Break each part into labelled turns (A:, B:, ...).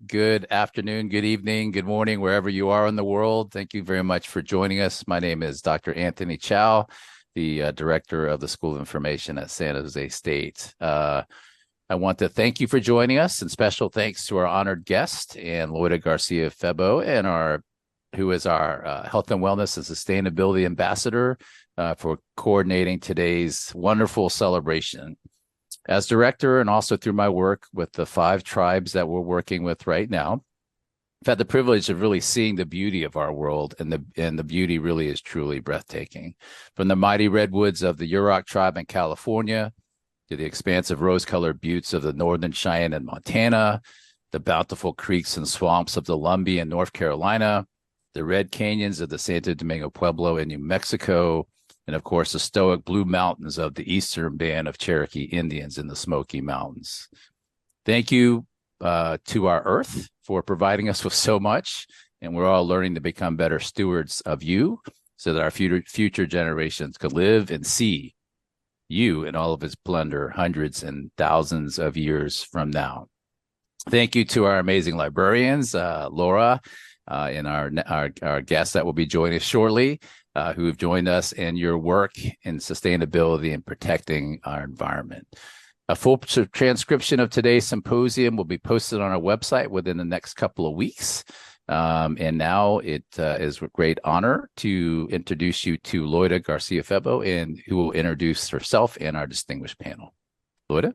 A: Good afternoon, good evening, good morning, wherever you are in the world. Thank you very much for joining us. My name is Dr. Anthony Chow, the Director of the School of Information at San José State. I want to thank you for joining us, and special thanks to our honored guest and Loida Garcia-Febo, and who is our Health and Wellness and Sustainability Ambassador for coordinating today's wonderful celebration. As director, and also through my work with the 5 tribes that we're working with right now, I've had the privilege of really seeing the beauty of our world, and the beauty really is truly breathtaking. From the mighty redwoods of the Yurok tribe in California, to the expansive rose-colored buttes of the Northern Cheyenne in Montana, the bountiful creeks and swamps of the Lumbee in North Carolina, the red canyons of the Santo Domingo Pueblo in New Mexico, and of course, the stoic blue mountains of the eastern band of Cherokee Indians in the Smoky Mountains. Thank you to our Earth for providing us with so much, and we're all learning to become better stewards of you so that our future generations could live and see you in all of its splendor hundreds and thousands of years from now. Thank you to our amazing librarians, Laura, and our guests that will be joining us shortly, who have joined us in your work in sustainability and protecting our environment. A full transcription of today's symposium will be posted on our website within the next couple of weeks. And now it is a great honor to introduce you to Loida Garcia-Febo, and who will introduce herself and our distinguished panel. Loida?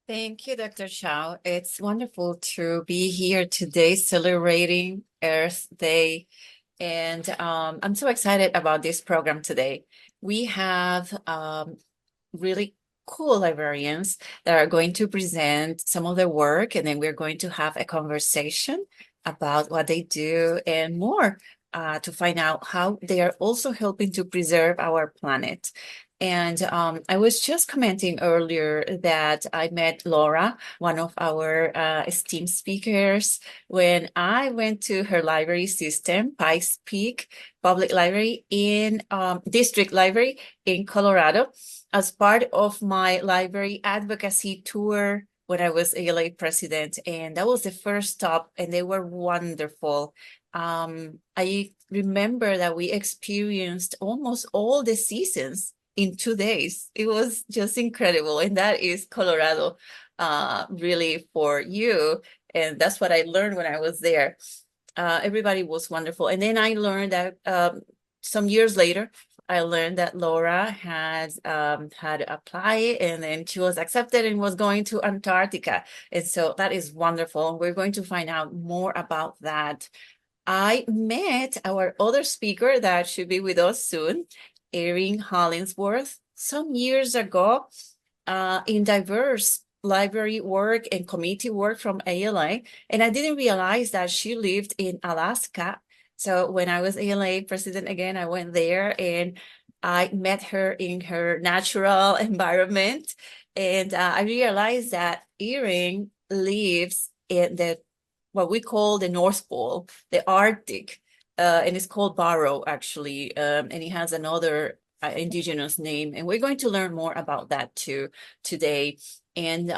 B: Thank you, Dr. Chow. It's wonderful to be here today celebrating Earth Day. And I'm so excited about this program today. We have really cool librarians that are going to present some of their work, and then we're going to have a conversation about what they do and more to find out how they are also helping to preserve our planet. And I was just commenting earlier that I met Laura, one of our esteemed speakers, when I went to her library system, Pikes Public Library in District Library in Colorado, as part of my library advocacy tour when I was ALA president. And that was the first stop, and they were wonderful. I remember that we experienced almost all the seasons in 2 days. It was just incredible. And that is Colorado really for you. And that's what I learned when I was there. Everybody was wonderful. And then I learned that some years later, I learned that Laura had applied, and then she was accepted and was going to Antarctica. And so that is wonderful. We're going to find out more about that. I met our other speaker that should be with us soon, Erin Hollingsworth, some years ago in diverse library work and committee work from ALA. And I didn't realize that she lived in Alaska. So when I was ALA president again, I went there and I met her in her natural environment. And I realized that Erin lives in what we call the North Pole, the Arctic. And it's called Borough, actually, and it has another indigenous name. And we're going to learn more about that too today. And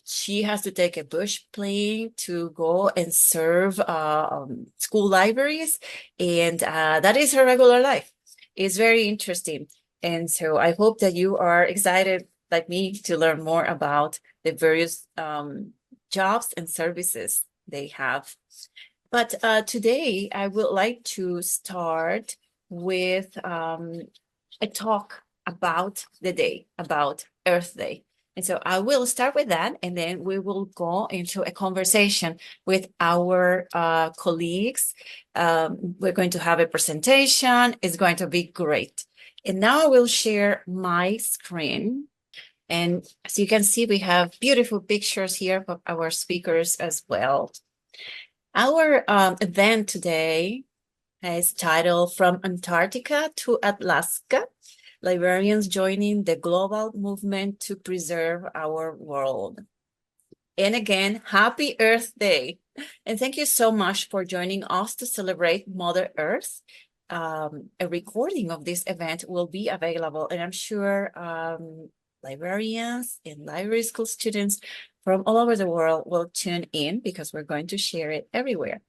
B: she has to take a bush plane to go and serve school libraries. And that is her regular life. It's very interesting. And so I hope that you are excited, like me, to learn more about the various jobs and services they have. But today, I would like to start with a talk about the day, about Earth Day. And so I will start with that, and then we will go into a conversation with our colleagues. We're going to have a presentation. It's going to be great. And now I will share my screen. And as you can see, we have beautiful pictures here of our speakers as well. Our event today is titled From Antarctica to Alaska, Librarians Joining the Global Movement to Preserve Our World. And again, happy Earth Day. And thank you so much for joining us to celebrate Mother Earth. A recording of this event will be available, and I'm sure librarians and library school students from all over the world will tune in because we're going to share it everywhere.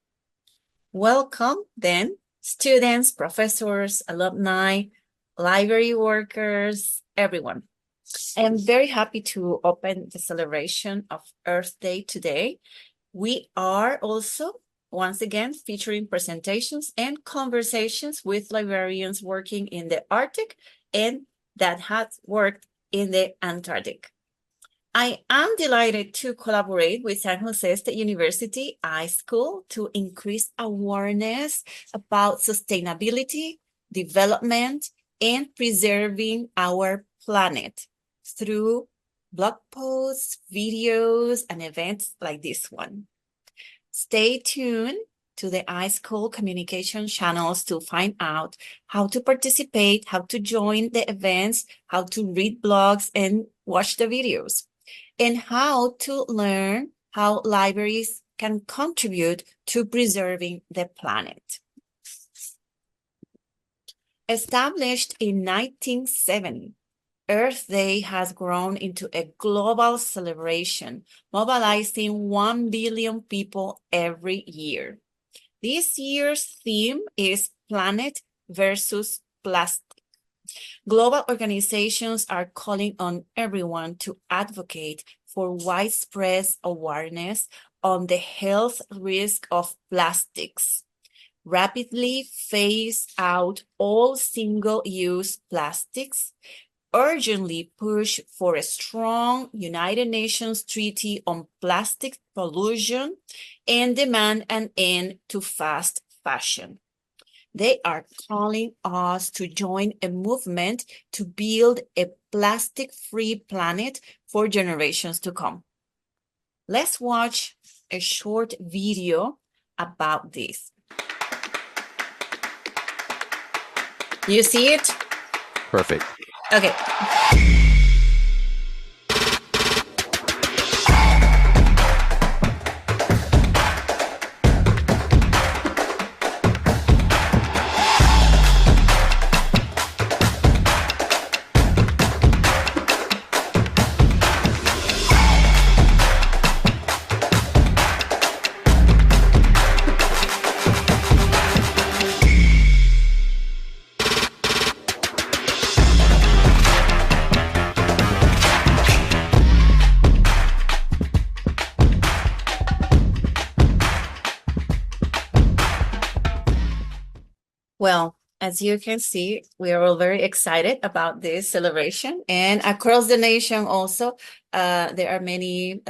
B: Welcome then, students, professors, alumni, library workers, everyone. I am very happy to open the celebration of Earth Day today. We are also, once again, featuring presentations and conversations with librarians working in the Arctic and that has worked in the Antarctic. I am delighted to collaborate with San José State University iSchool to increase awareness about sustainability, development, and preserving our planet through blog posts, videos, and events like this one. Stay tuned to the iSchool communication channels to find out how to participate, how to join the events, how to read blogs and watch the videos, and how to learn how libraries can contribute to preserving the planet. Established in 1970, Earth Day has grown into a global celebration, mobilizing 1 billion people every year. This year's theme is Planet versus Plastic. Global organizations are calling on everyone to advocate for widespread awareness on the health risk of plastics. Rapidly phase out all single-use plastics. Urgently push for a strong United Nations Treaty on Plastic Pollution and demand an end to fast fashion. They are calling us to join a movement to build a plastic-free planet for generations to come. Let's watch a short video about this. You see it?
A: Perfect.
B: Okay. Well, as you can see, we are all very excited about this celebration, and across the nation also, there are many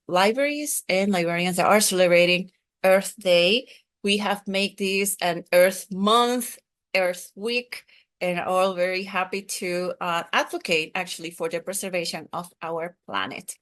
B: libraries and librarians that are celebrating Earth Day. We have made this an Earth Month, Earth Week, and are all very happy to advocate actually for the preservation of our planet.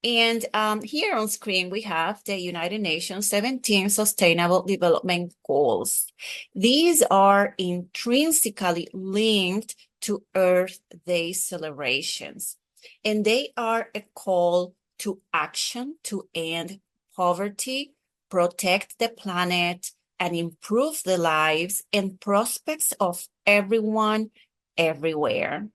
B: And here on screen, we have the United Nations 17 Sustainable Development Goals. These are intrinsically linked to Earth Day celebrations, and they are a call to action to end poverty, protect the planet, and improve the lives and prospects of everyone, everywhere.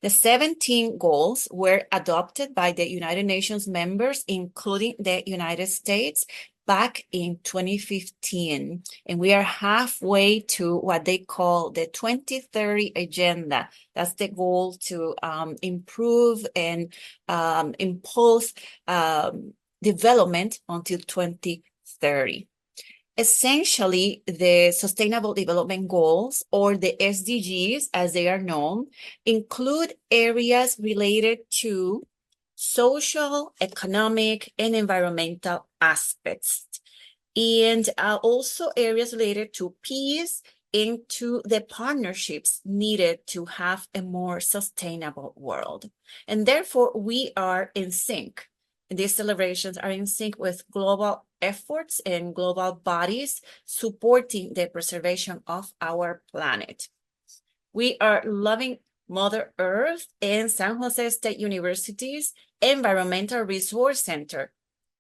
B: The 17 goals were adopted by the United Nations members, including the United States, back in 2015. And we are halfway to what they call the 2030 agenda. That's the goal to improve and impulse development until 2030. Essentially, the Sustainable Development Goals, or the SDGs as they are known, include areas related to social, economic, and environmental aspects, and also areas related to peace and to the partnerships needed to have a more sustainable world. And therefore, we are in sync. These celebrations are in sync with global efforts and global bodies supporting the preservation of our planet. We are loving Mother Earth, and San José State University's Environmental Resource Center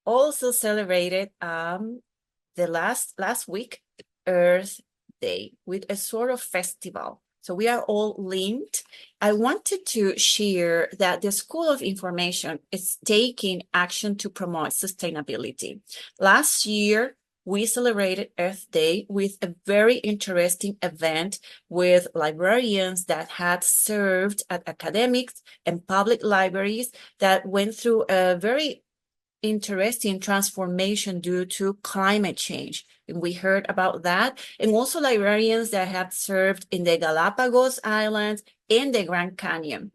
B: also celebrated the last week Earth Day with a sort of festival So we are all linked. I wanted to share that the School of Information is taking action to promote sustainability. Last year, we celebrated Earth Day with a very interesting event with librarians that had served at academics and public libraries that went through a very interesting transformation due to climate change. And we heard about that. And also librarians that have served in the Galapagos Islands and the Grand Canyon.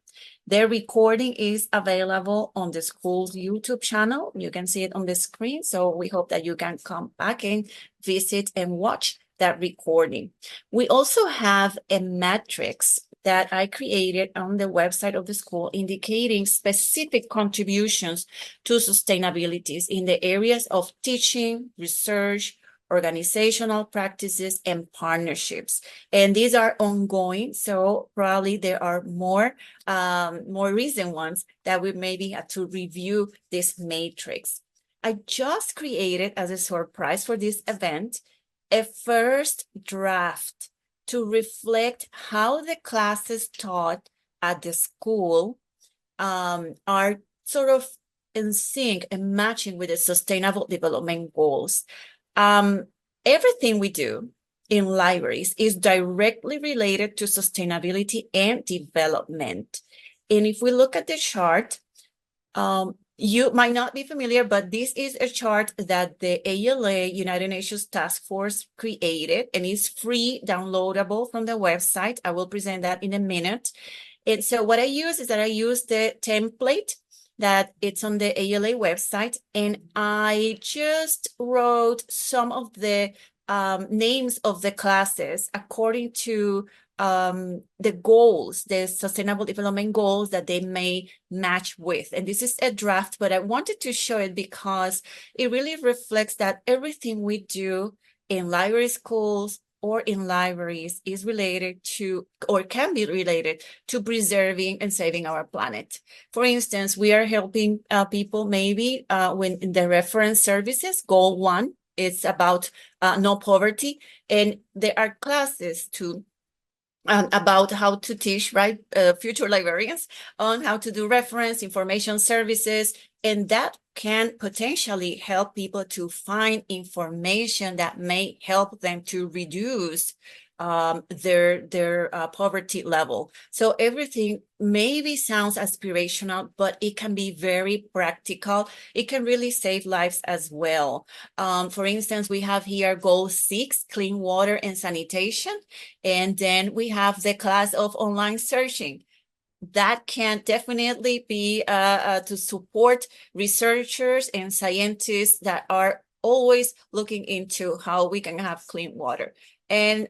B: Their recording is available on the school's YouTube channel. You can see it on the screen. So we hope that you can come back and visit and watch that recording. We also have a matrix that I created on the website of the school indicating specific contributions to sustainability in the areas of teaching, research, organizational practices, and partnerships. And these are ongoing, so probably there are more recent ones that we maybe have to review this matrix. I just created, as a surprise for this event, a first draft to reflect how the classes taught at the school are sort of in sync and matching with the Sustainable Development Goals. Everything we do in libraries is directly related to sustainability and development. And if we look at the chart, you might not be familiar, but this is a chart that the ALA, United Nations Task Force, created, and is free, downloadable from the website. I will present that in a minute. And so what I use is that I use the template that it's on the ALA website, and I just wrote some of the names of the classes according to the goals, the Sustainable Development Goals that they may match with. And this is a draft, but I wanted to show it because it really reflects that everything we do in library schools or in libraries is related to, or can be related to, preserving and saving our planet. For instance, we are helping people maybe when in the reference services, goal 1, it's about no poverty. And there are classes to about how to teach, right, future librarians on how to do reference information services, and that can potentially help people to find information that may help them to reduce their poverty level. So everything maybe sounds aspirational, but it can be very practical. It can really save lives as well. For instance, we have here goal 6, clean water and sanitation. And then we have the class of online searching. That can definitely be to support researchers and scientists that are always looking into how we can have clean water. And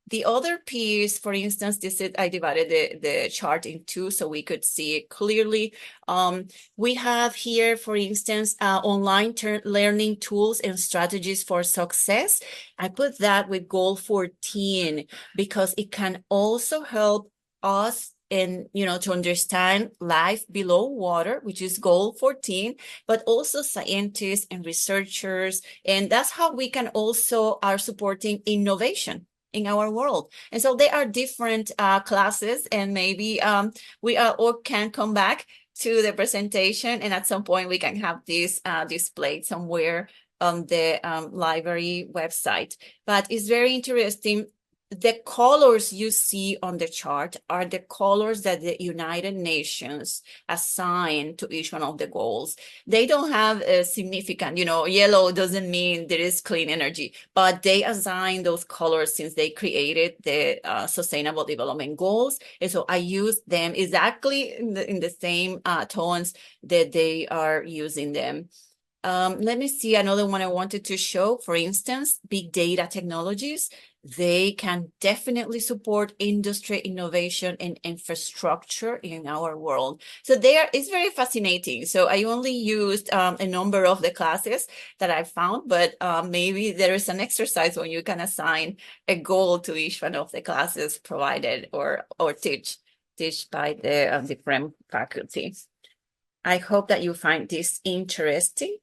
B: the other piece, for instance, I divided the chart in 2 so we could see it clearly. We have here, for instance, online learning tools and strategies for success. I put that with goal 14 because it can also help us and, to understand life below water, which is goal 14, but also scientists and researchers. And that's how we can also are supporting innovation in our world. And so there are different classes, and maybe we all can come back to the presentation, and at some point we can have this displayed somewhere on the library website. But it's very interesting. The colors you see on the chart are the colors that the United Nations assign to each one of the goals. They don't have a significant, yellow doesn't mean there is clean energy, but they assign those colors since they created the Sustainable Development Goals. And so I use them exactly in the same tones that they are using them. Let me see another one I wanted to show. For instance, big data technologies. They can definitely support industry innovation and infrastructure in our world. So it's very fascinating. So I only used a number of the classes that I found, but maybe there is an exercise when you can assign a goal to each one of the classes provided or teach by the different faculty. I hope that you find this interesting.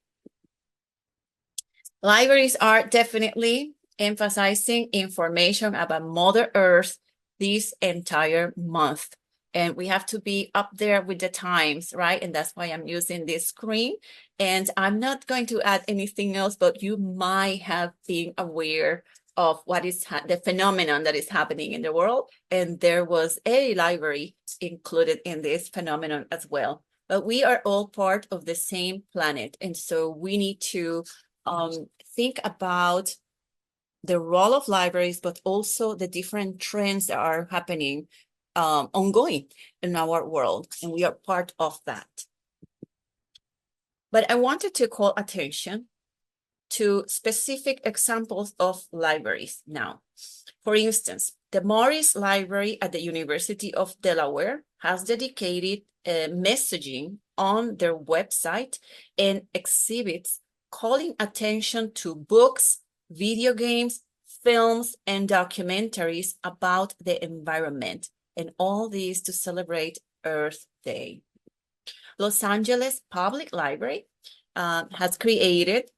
B: Libraries are definitely emphasizing information about Mother Earth this entire month. And we have to be up there with the times, right? And that's why I'm using this screen. And I'm not going to add anything else, but you might have been aware of what is the phenomenon that is happening in the world. And there was a library included in this phenomenon as well. But we are all part of the same planet. And so we need to think about the role of libraries, but also the different trends that are happening ongoing in our world, and we are part of that. But I wanted to call attention to specific examples of libraries now. For instance, the Morris Library at the University of Delaware has dedicated messaging on their website and exhibits calling attention to books, video games, films, and documentaries about the environment, and all these to celebrate Earth Day. Los Angeles Public Library has created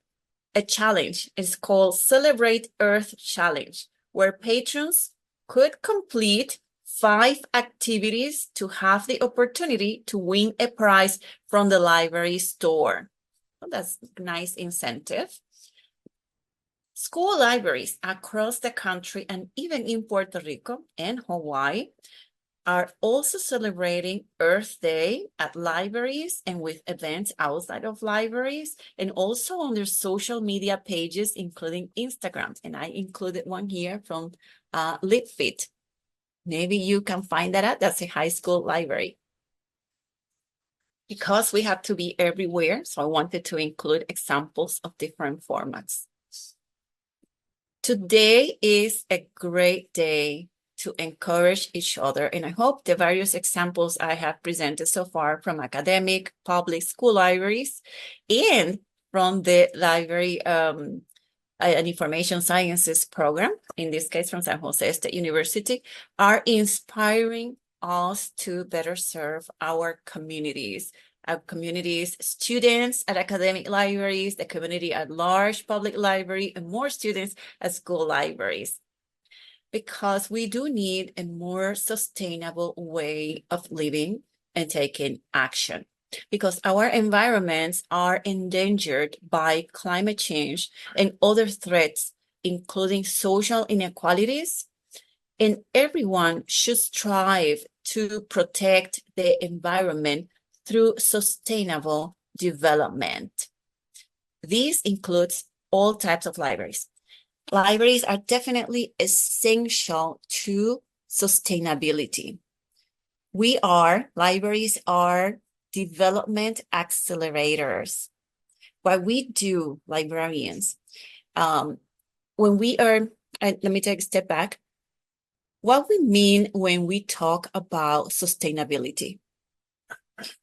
B: a challenge. It's called Celebrate Earth Challenge, where patrons could complete 5 activities to have the opportunity to win a prize from the library store. Well, that's a nice incentive. School libraries across the country and even in Puerto Rico and Hawaii are also celebrating Earth Day at libraries and with events outside of libraries, and also on their social media pages, including Instagram. And I included one here from LitFit. Maybe you can find that out. That's a high school library. Because we have to be everywhere, so I wanted to include examples of different formats. Today is a great day to encourage each other. And I hope the various examples I have presented so far from academic, public school libraries, and from the library and information sciences program, in this case from San José State University, are inspiring us to better serve our communities, students at academic libraries, the community at large public library, and more students at school libraries. Because we do need a more sustainable way of living and taking action. Because our environments are endangered by climate change and other threats, including social inequalities, and everyone should strive to protect the environment through sustainable development. This includes all types of libraries. Libraries are definitely essential to sustainability. Libraries are development accelerators. What we do, librarians, when we are, let me take a step back. What we mean when we talk about sustainability.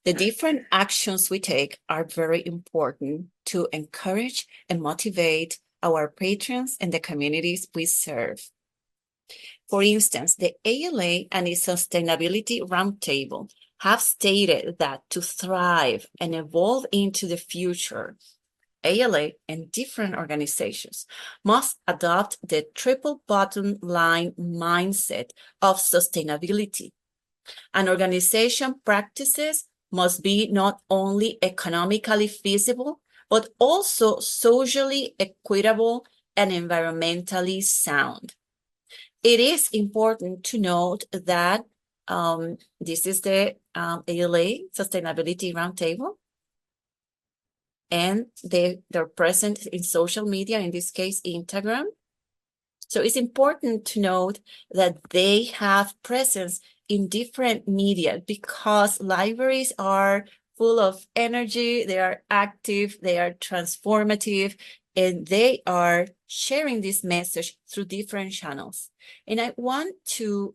B: The different actions we take are very important to encourage and motivate our patrons and the communities we serve. For instance, the ALA and its Sustainability Roundtable have stated that to thrive and evolve into the future, ALA and different organizations must adopt the triple bottom line mindset of sustainability. An organization practices must be not only economically feasible, but also socially equitable and environmentally sound. It is important to note that this is the ALA Sustainability Roundtable, and they're present in social media, in this case, Instagram. So it's important to note that they have presence in different media because libraries are full of energy, they are active, they are transformative, and they are sharing this message through different channels. And I want to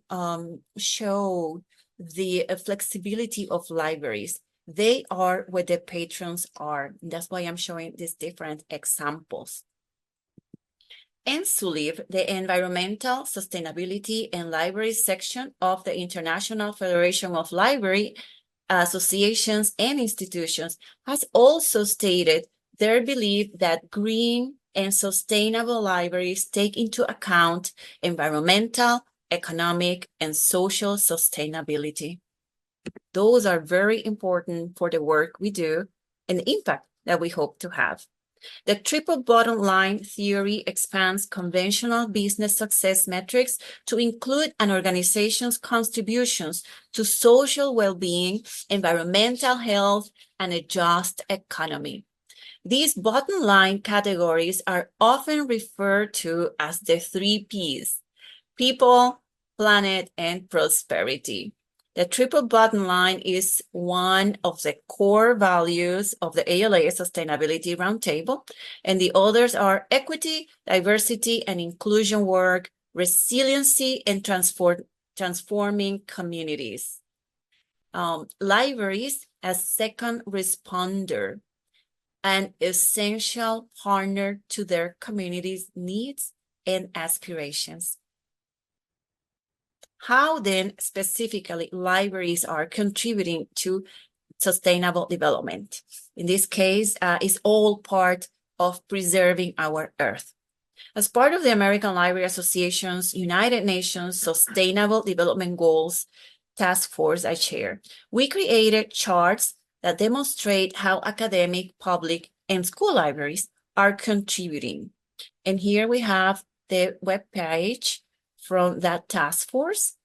B: show the flexibility of libraries. They are where the patrons are. And that's why I'm showing these different examples. ENSULIB, the Environmental Sustainability and Library section of the International Federation of Library Associations and Institutions, has also stated their belief that green and sustainable libraries take into account environmental, economic, and social sustainability. Those are very important for the work we do and the impact that we hope to have. The triple bottom line theory expands conventional business success metrics to include an organization's contributions to social well-being, environmental health, and a just economy. These bottom line categories are often referred to as the 3 Ps: people, planet, and prosperity. The triple bottom line is one of the core values of the ALA Sustainability Roundtable, and the others are equity, diversity, and inclusion work, resiliency, and transforming communities. Libraries as second responder, an essential partner to their community's needs and aspirations. How then specifically libraries are contributing to sustainable development? In this case, is all part of preserving our Earth. As part of the American Library Association's United Nations Sustainable Development Goals Task Force I chair, we created charts that demonstrate how academic, public, and school libraries are contributing. And here we have the webpage from that task force.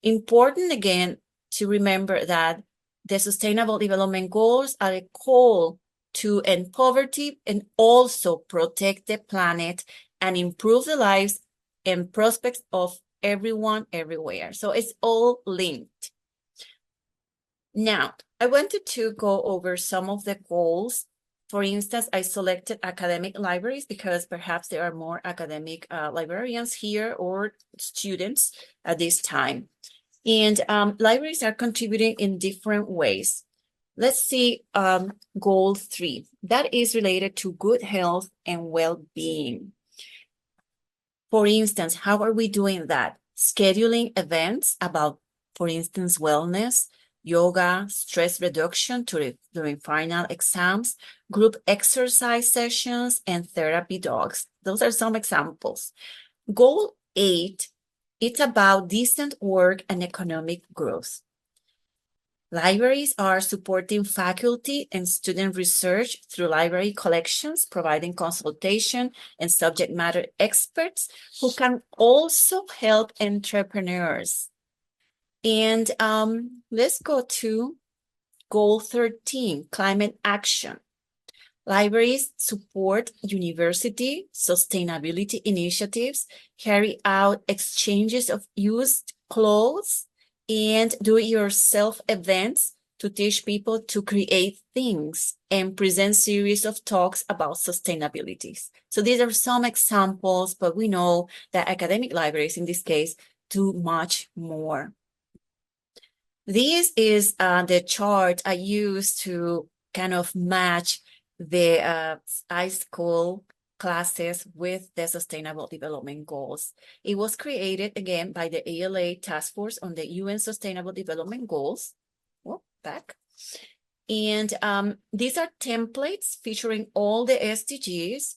B: Important again to remember that the Sustainable Development Goals are a call to end poverty and also protect the planet and improve the lives and prospects of everyone everywhere. So it's all linked. Now, I wanted to go over some of the goals. For instance, I selected academic libraries because perhaps there are more academic librarians here or students at this time. And libraries are contributing in different ways. Let's see goal 3. That is related to good health and well-being. For instance, how are we doing that? Scheduling events about, for instance, wellness, yoga, stress reduction during final exams, group exercise sessions, and therapy dogs. Those are some examples. Goal 8, it's about decent work and economic growth. Libraries are supporting faculty and student research through library collections, providing consultation and subject matter experts who can also help entrepreneurs. And let's go to goal 13, climate action. Libraries support university sustainability initiatives, carry out exchanges of used clothes, and do-it-yourself events to teach people to create things and present series of talks about sustainability. So these are some examples, but we know that academic libraries, in this case, do much more. This is the chart I used to kind of match the iSchool classes with the Sustainable Development Goals. It was created again by the ALA Task Force on the UN Sustainable Development Goals. Oh, back. And these are templates featuring all the SDGs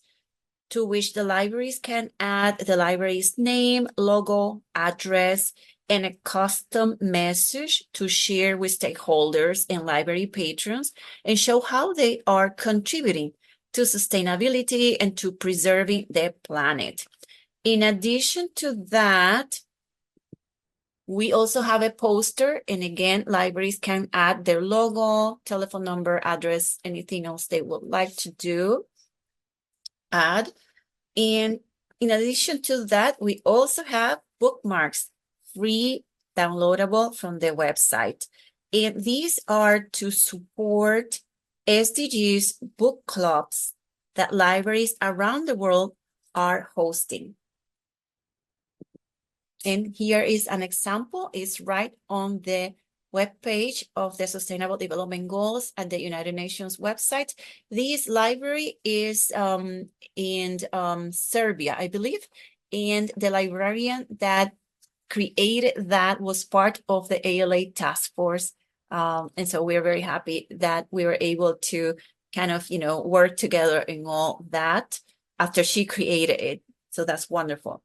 B: to which the libraries can add the library's name, logo, address, and a custom message to share with stakeholders and library patrons and show how they are contributing to sustainability and to preserving the planet. In addition to that, we also have a poster, and again, libraries can add their logo, telephone number, address, anything else they would like to do, add. And in addition to that, we also have bookmarks, free downloadable from the website. And these are to support SDGs book clubs that libraries around the world are hosting. And here is an example. It's right on the webpage of the Sustainable Development Goals at the United Nations website. This library is in Serbia, I believe. And the librarian that created that was part of the ALA task force. And so we're very happy that we were able to kind of, work together in all that after she created it. So that's wonderful.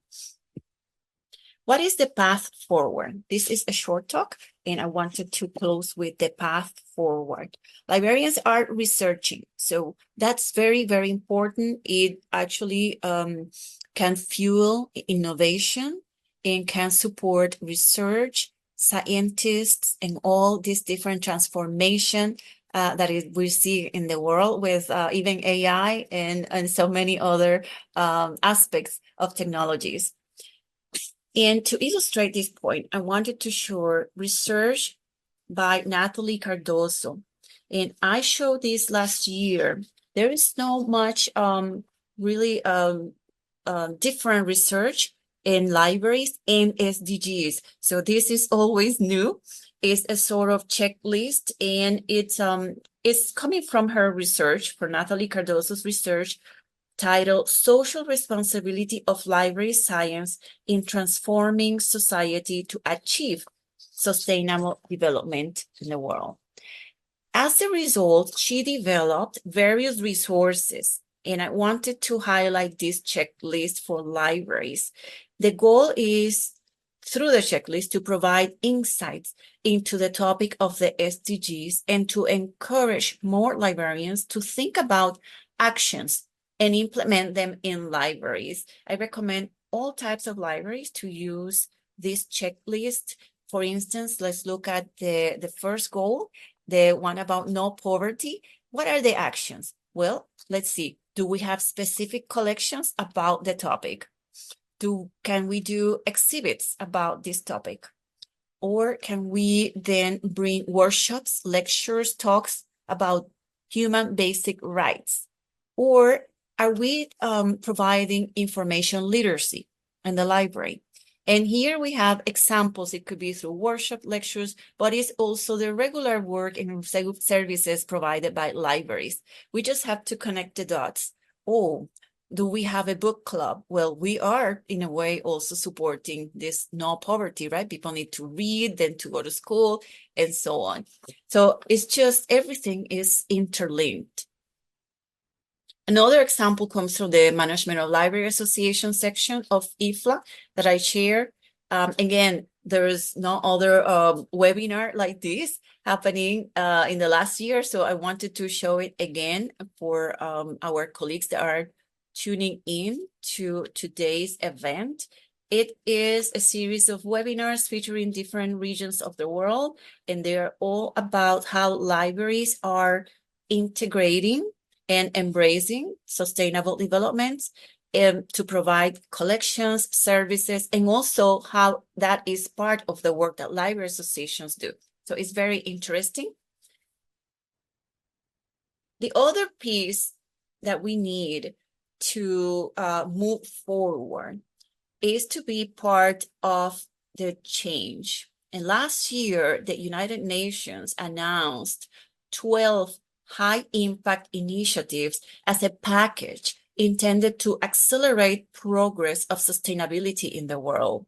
B: What is the path forward? This is a short talk, and I wanted to close with the path forward. Librarians are researching, so that's very, very important. It actually can fuel innovation and can support research, scientists, and all these different transformation that we see in the world with even AI and so many other aspects of technologies. And to illustrate this point, I wanted to show research by Natalie Cardoso. And I showed this last year. There is no much really different research in libraries and SDGs. So this is always new. It's a sort of checklist, and it's coming from her research, for Natalie Cardoso's research, titled Social Responsibility of Library Science in Transforming Society to Achieve Sustainable Development in the World. As a result, she developed various resources, and I wanted to highlight this checklist for libraries. The goal is, through the checklist, to provide insights into the topic of the SDGs and to encourage more librarians to think about actions and implement them in libraries. I recommend all types of libraries to use this checklist. For instance, let's look at the first goal, the one about no poverty. What are the actions? Well, let's see. Do we have specific collections about the topic? Can we do exhibits about this topic? Or can we then bring workshops, lectures, talks about human basic rights? Or are we providing information literacy in the library? And here we have examples. It could be through workshop, lectures, but it's also the regular work and services provided by libraries. We just have to connect the dots. Oh, do we have a book club? Well, we are, in a way, also supporting this no poverty, right? People need to read, then to go to school, and so on. So it's just everything is interlinked. Another example comes from the Management of Library Association section of IFLA that I share. Again, there is no other webinar like this happening in the last year, so I wanted to show it again for our colleagues that are tuning in to today's event. It is a series of webinars featuring different regions of the world, and they're all about how libraries are integrating and embracing sustainable development to provide collections, services, and also how that is part of the work that library associations do. So it's very interesting. The other piece that we need to move forward is to be part of the change. And last year, the United Nations announced 12 high-impact initiatives as a package intended to accelerate progress of sustainability in the world.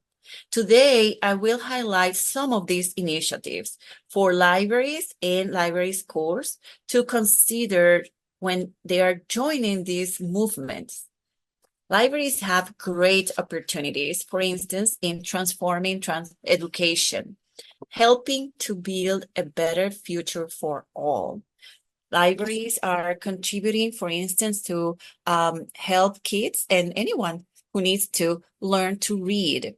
B: Today, I will highlight some of these initiatives for libraries and library schools to consider when they are joining these movements. Libraries have great opportunities, for instance, in transforming education, helping to build a better future for all. Libraries are contributing, for instance, to help kids and anyone who needs to learn to read.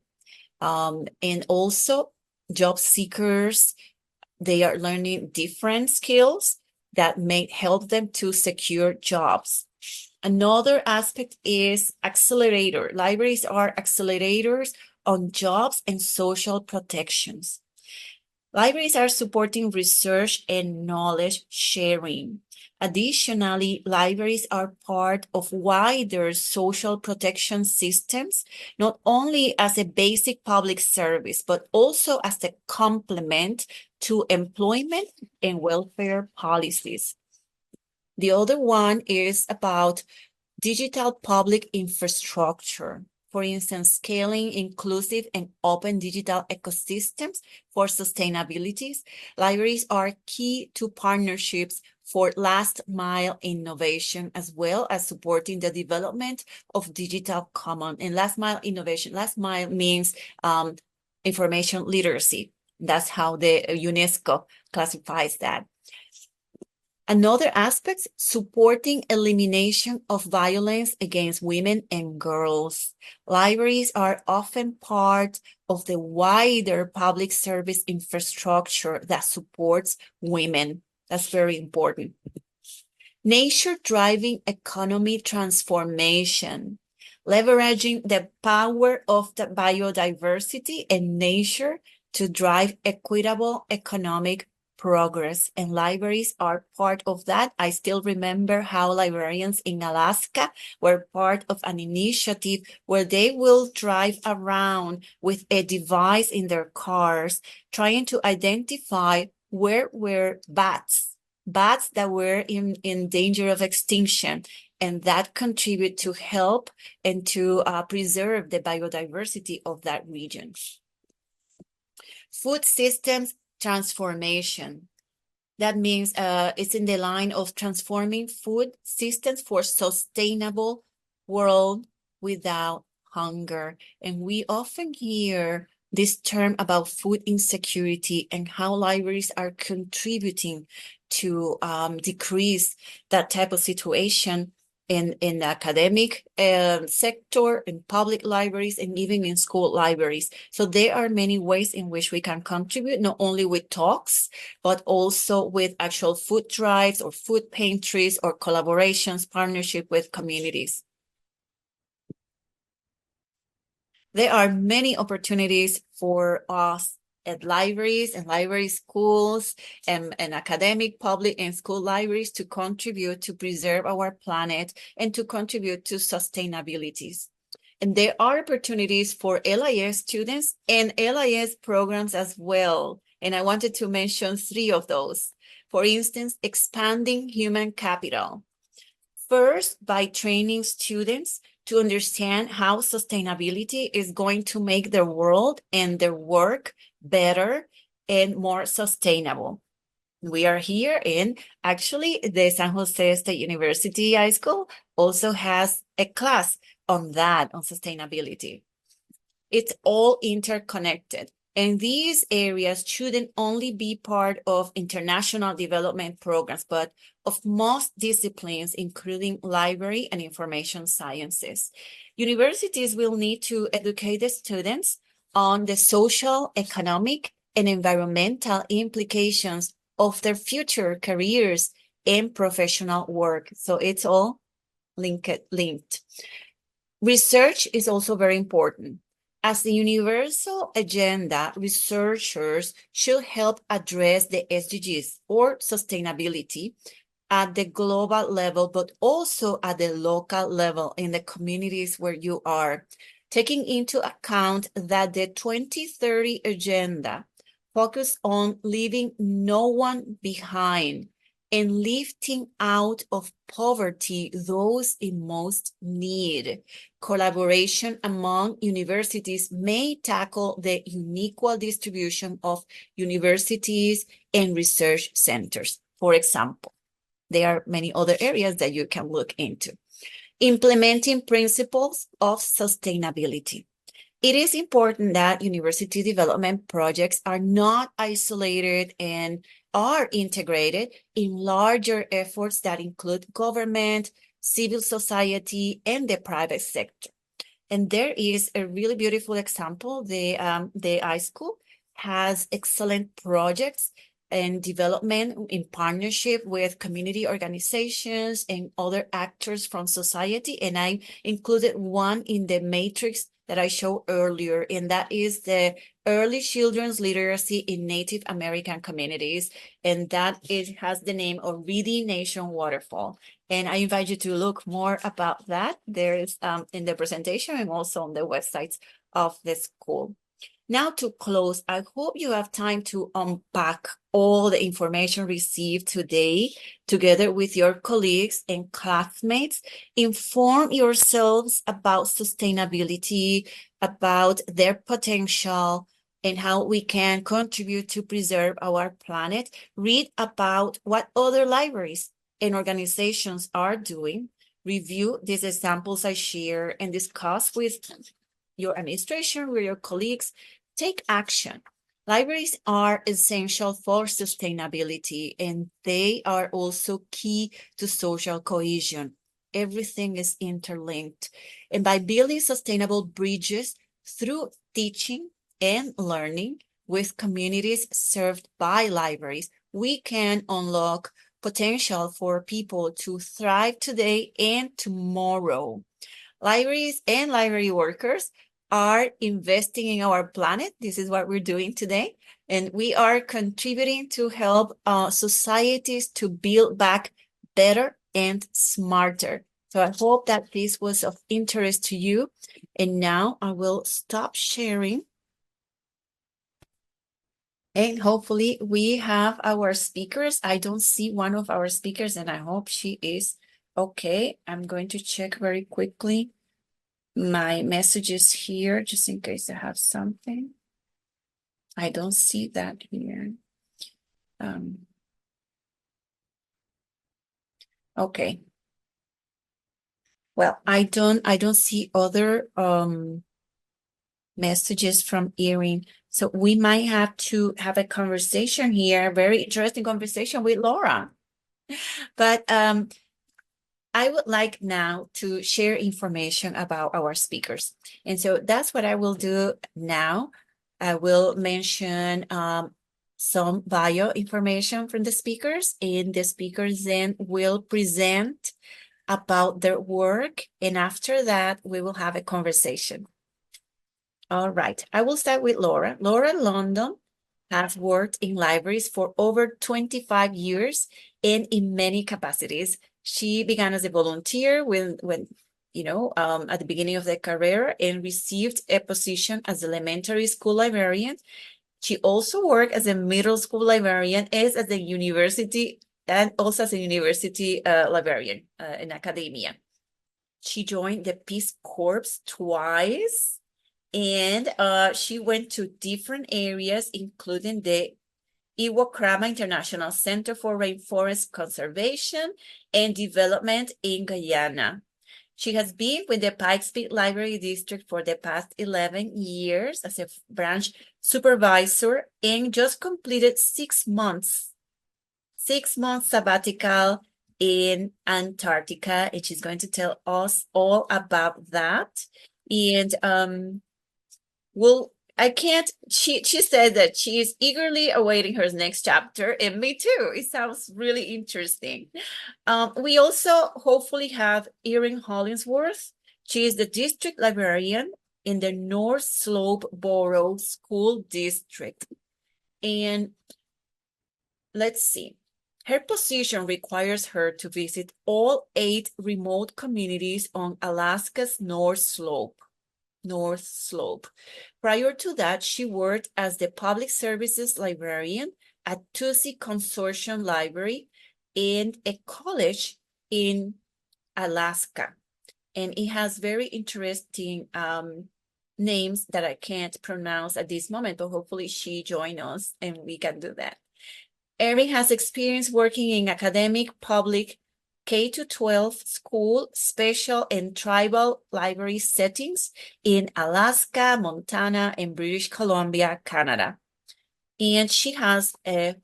B: And also job seekers, they are learning different skills that may help them to secure jobs. Another aspect is accelerator. Libraries are accelerators on jobs and social protections. Libraries are supporting research and knowledge sharing. Additionally, libraries are part of wider social protection systems, not only as a basic public service, but also as a complement to employment and welfare policies. The other one is about digital public infrastructure. For instance, scaling inclusive and open digital ecosystems for sustainability. Libraries are key to partnerships for last mile innovation, as well as supporting the development of digital common. And last mile innovation, last mile means information literacy. That's how the UNESCO classifies that. Another aspect, supporting elimination of violence against women and girls. Libraries are often part of the wider public service infrastructure that supports women. That's very important. Nature driving economy transformation, leveraging the power of the biodiversity and nature to drive equitable economic progress, and libraries are part of that. I still remember how librarians in Alaska were part of an initiative where they will drive around with a device in their cars trying to identify where were bats that were in danger of extinction, and that contribute to help and to preserve the biodiversity of that region. Food systems transformation. That means it's in the line of transforming food systems for sustainable world without hunger. And we often hear this term about food insecurity and how libraries are contributing to decrease that type of situation in the academic sector, in public libraries, and even in school libraries. So there are many ways in which we can contribute, not only with talks, but also with actual food drives or food pantries or collaborations, partnership with communities. There are many opportunities for us at libraries and library schools and academic, public, and school libraries to contribute to preserve our planet and to contribute to sustainability. And there are opportunities for LIS students and LIS programs as well. And I wanted to mention 3 of those. For instance, expanding human capital. First, by training students to understand how sustainability is going to make their world and their work better and more sustainable. We are here in, actually, the San José State University iSchool also has a class on that, on sustainability. It's all interconnected. And these areas shouldn't only be part of international development programs, but of most disciplines, including library and information sciences. Universities will need to educate the students on the social, economic, and environmental implications of their future careers and professional work. So it's all linked. Research is also very important. As the universal agenda, researchers should help address the SDGs or sustainability at the global level, but also at the local level in the communities where you are, taking into account that the 2030 agenda focuses on leaving no one behind and lifting out of poverty those in most need. Collaboration among universities may tackle the unequal distribution of universities and research centers. For example, there are many other areas that you can look into. Implementing principles of sustainability. It is important that university development projects are not isolated and are integrated in larger efforts that include government, civil society, and the private sector. And there is a really beautiful example. The iSchool has excellent projects and development in partnership with community organizations and other actors from society. And I included one in the matrix that I showed earlier, and that is the Early Children's Literacy in Native American Communities, and that it has the name of Reading Nation Waterfall. And I invite you to look more about that. There is in the presentation and also on the websites of the school. Now to close, I hope you have time to unpack all the information received today together with your colleagues and classmates. Inform yourselves about sustainability, about their potential, and how we can contribute to preserve our planet. Read about what other libraries and organizations are doing. Review these examples I share and discuss with your administration, with your colleagues. Take action. Libraries are essential for sustainability, and they are also key to social cohesion. Everything is interlinked. And by building sustainable bridges through teaching and learning with communities served by libraries, we can unlock potential for people to thrive today and tomorrow. Libraries and library workers are investing in our planet. This is what we're doing today. And we are contributing to help societies to build back better and smarter. So I hope that this was of interest to you. And now I will stop sharing. And hopefully we have our speakers. I don't see one of our speakers, and I hope she is okay. I'm going to check very quickly my messages here, just in case I have something. I don't see that here. Okay. Well, I don't see other messages from Erin. So we might have to have a conversation here, very interesting conversation with Laura. But I would like now to share information about our speakers. And so that's what I will do now. I will mention some bio information from the speakers, and the speakers then will present about their work. And after that, we will have a conversation. All right, I will start with Laura. Laura London has worked in libraries for over 25 years and in many capacities. She began as a volunteer when at the beginning of their career, and received a position as elementary school librarian. She also worked as a middle school librarian, as a university, and also as a university librarian in academia. She joined the Peace Corps twice, and she went to different areas, including the Iwokrama International Center for Rainforest Conservation and Development in Guyana. She has been with the Pikes Library District for the past 11 years as a branch supervisor, and just completed 6 months sabbatical in Antarctica, and she's going to tell us all about that. And she said that she is eagerly awaiting her next chapter, and me too. It sounds really interesting. We also hopefully have Erin Hollingsworth. She is the district librarian in the North Slope Borough School District. And let's see. Her position requires her to visit all 8 remote communities on Alaska's North Slope. Prior to that, she worked as the public services librarian at Tusi Consortium Library in a college in Alaska. And it has very interesting names that I can't pronounce at this moment, but hopefully she joins us and we can do that. Erin has experience working in academic, public, K-12 school, special, and tribal library settings in Alaska, Montana, and British Columbia, Canada. And she has an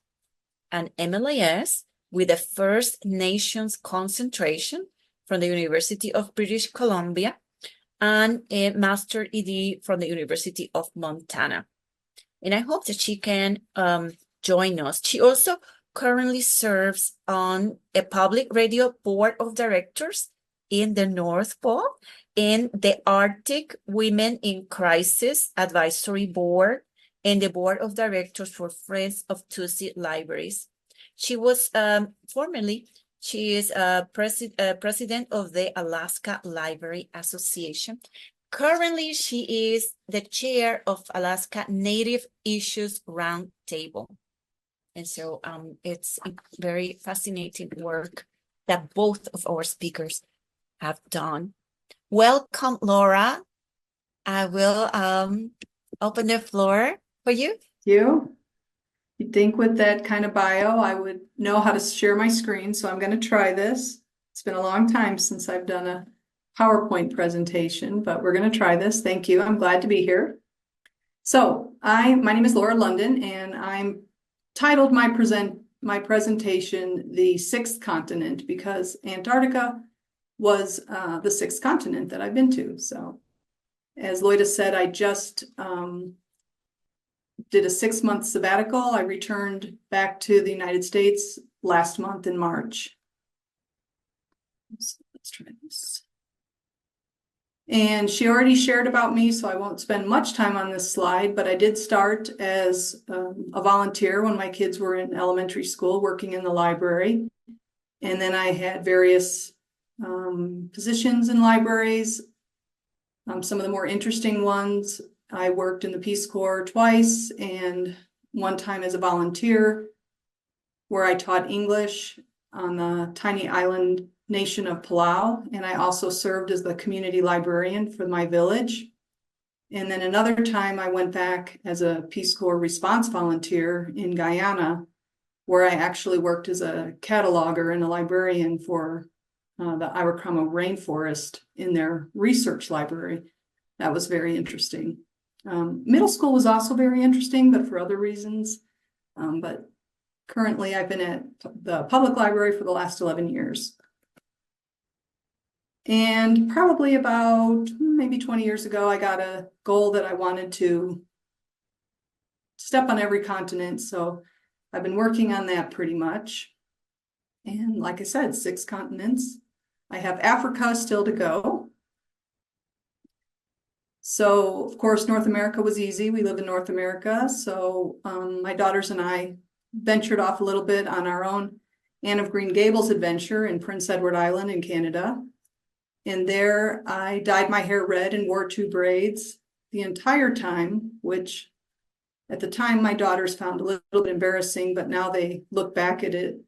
B: MLIS with a First Nations concentration from the University of British Columbia, and a Master ED from the University of Montana. And I hope that she can join us. She also currently serves on a public radio board of directors in the North Pole, and the Arctic Women in Crisis Advisory Board, and the board of directors for Friends of Tusi Libraries. She was she is president of the Alaska Library Association. Currently, she is the chair of Alaska Native Issues Roundtable. And so it's very fascinating work that both of our speakers have done. Welcome, Laura. I will open the floor For you?
C: You'd think with that kind of bio, I would know how to share my screen, so I'm going to try this. It's been a long time since I've done a PowerPoint presentation, but we're going to try this. Thank you. I'm glad to be here. So my name is Laura London, and I'm titled my presentation "The Sixth Continent" because Antarctica was the sixth continent that I've been to. So as Loida said, I just did a 6-month sabbatical. I returned back to the United States last month in March. So let's try this. And she already shared about me, so I won't spend much time on this slide, but I did start as a volunteer when my kids were in elementary school, working in the library. And then I had various positions in libraries. Some of the more interesting ones, I worked in the Peace Corps twice and one time as a volunteer where I taught English on the tiny island nation of Palau. And I also served as the community librarian for my village. And then another time I went back as a Peace Corps response volunteer in Guyana, where I actually worked as a cataloger and a librarian for the Rockrimmon rainforest in their research library. That was very interesting. Middle school was also very interesting, but for other reasons. But currently I've been at the public library for the last 11 years. And probably about maybe 20 years ago, I got a goal that I wanted to step on every continent. So I've been working on that pretty much. And like I said, 6 continents. I have Africa still to go. So of course, North America was easy. We live in North America. So my daughters and I ventured off a little bit on our own Anne of Green Gables adventure in Prince Edward Island in Canada. And there I dyed my hair red and wore 2 braids the entire time, which at the time my daughters found a little bit embarrassing, but now they look back at it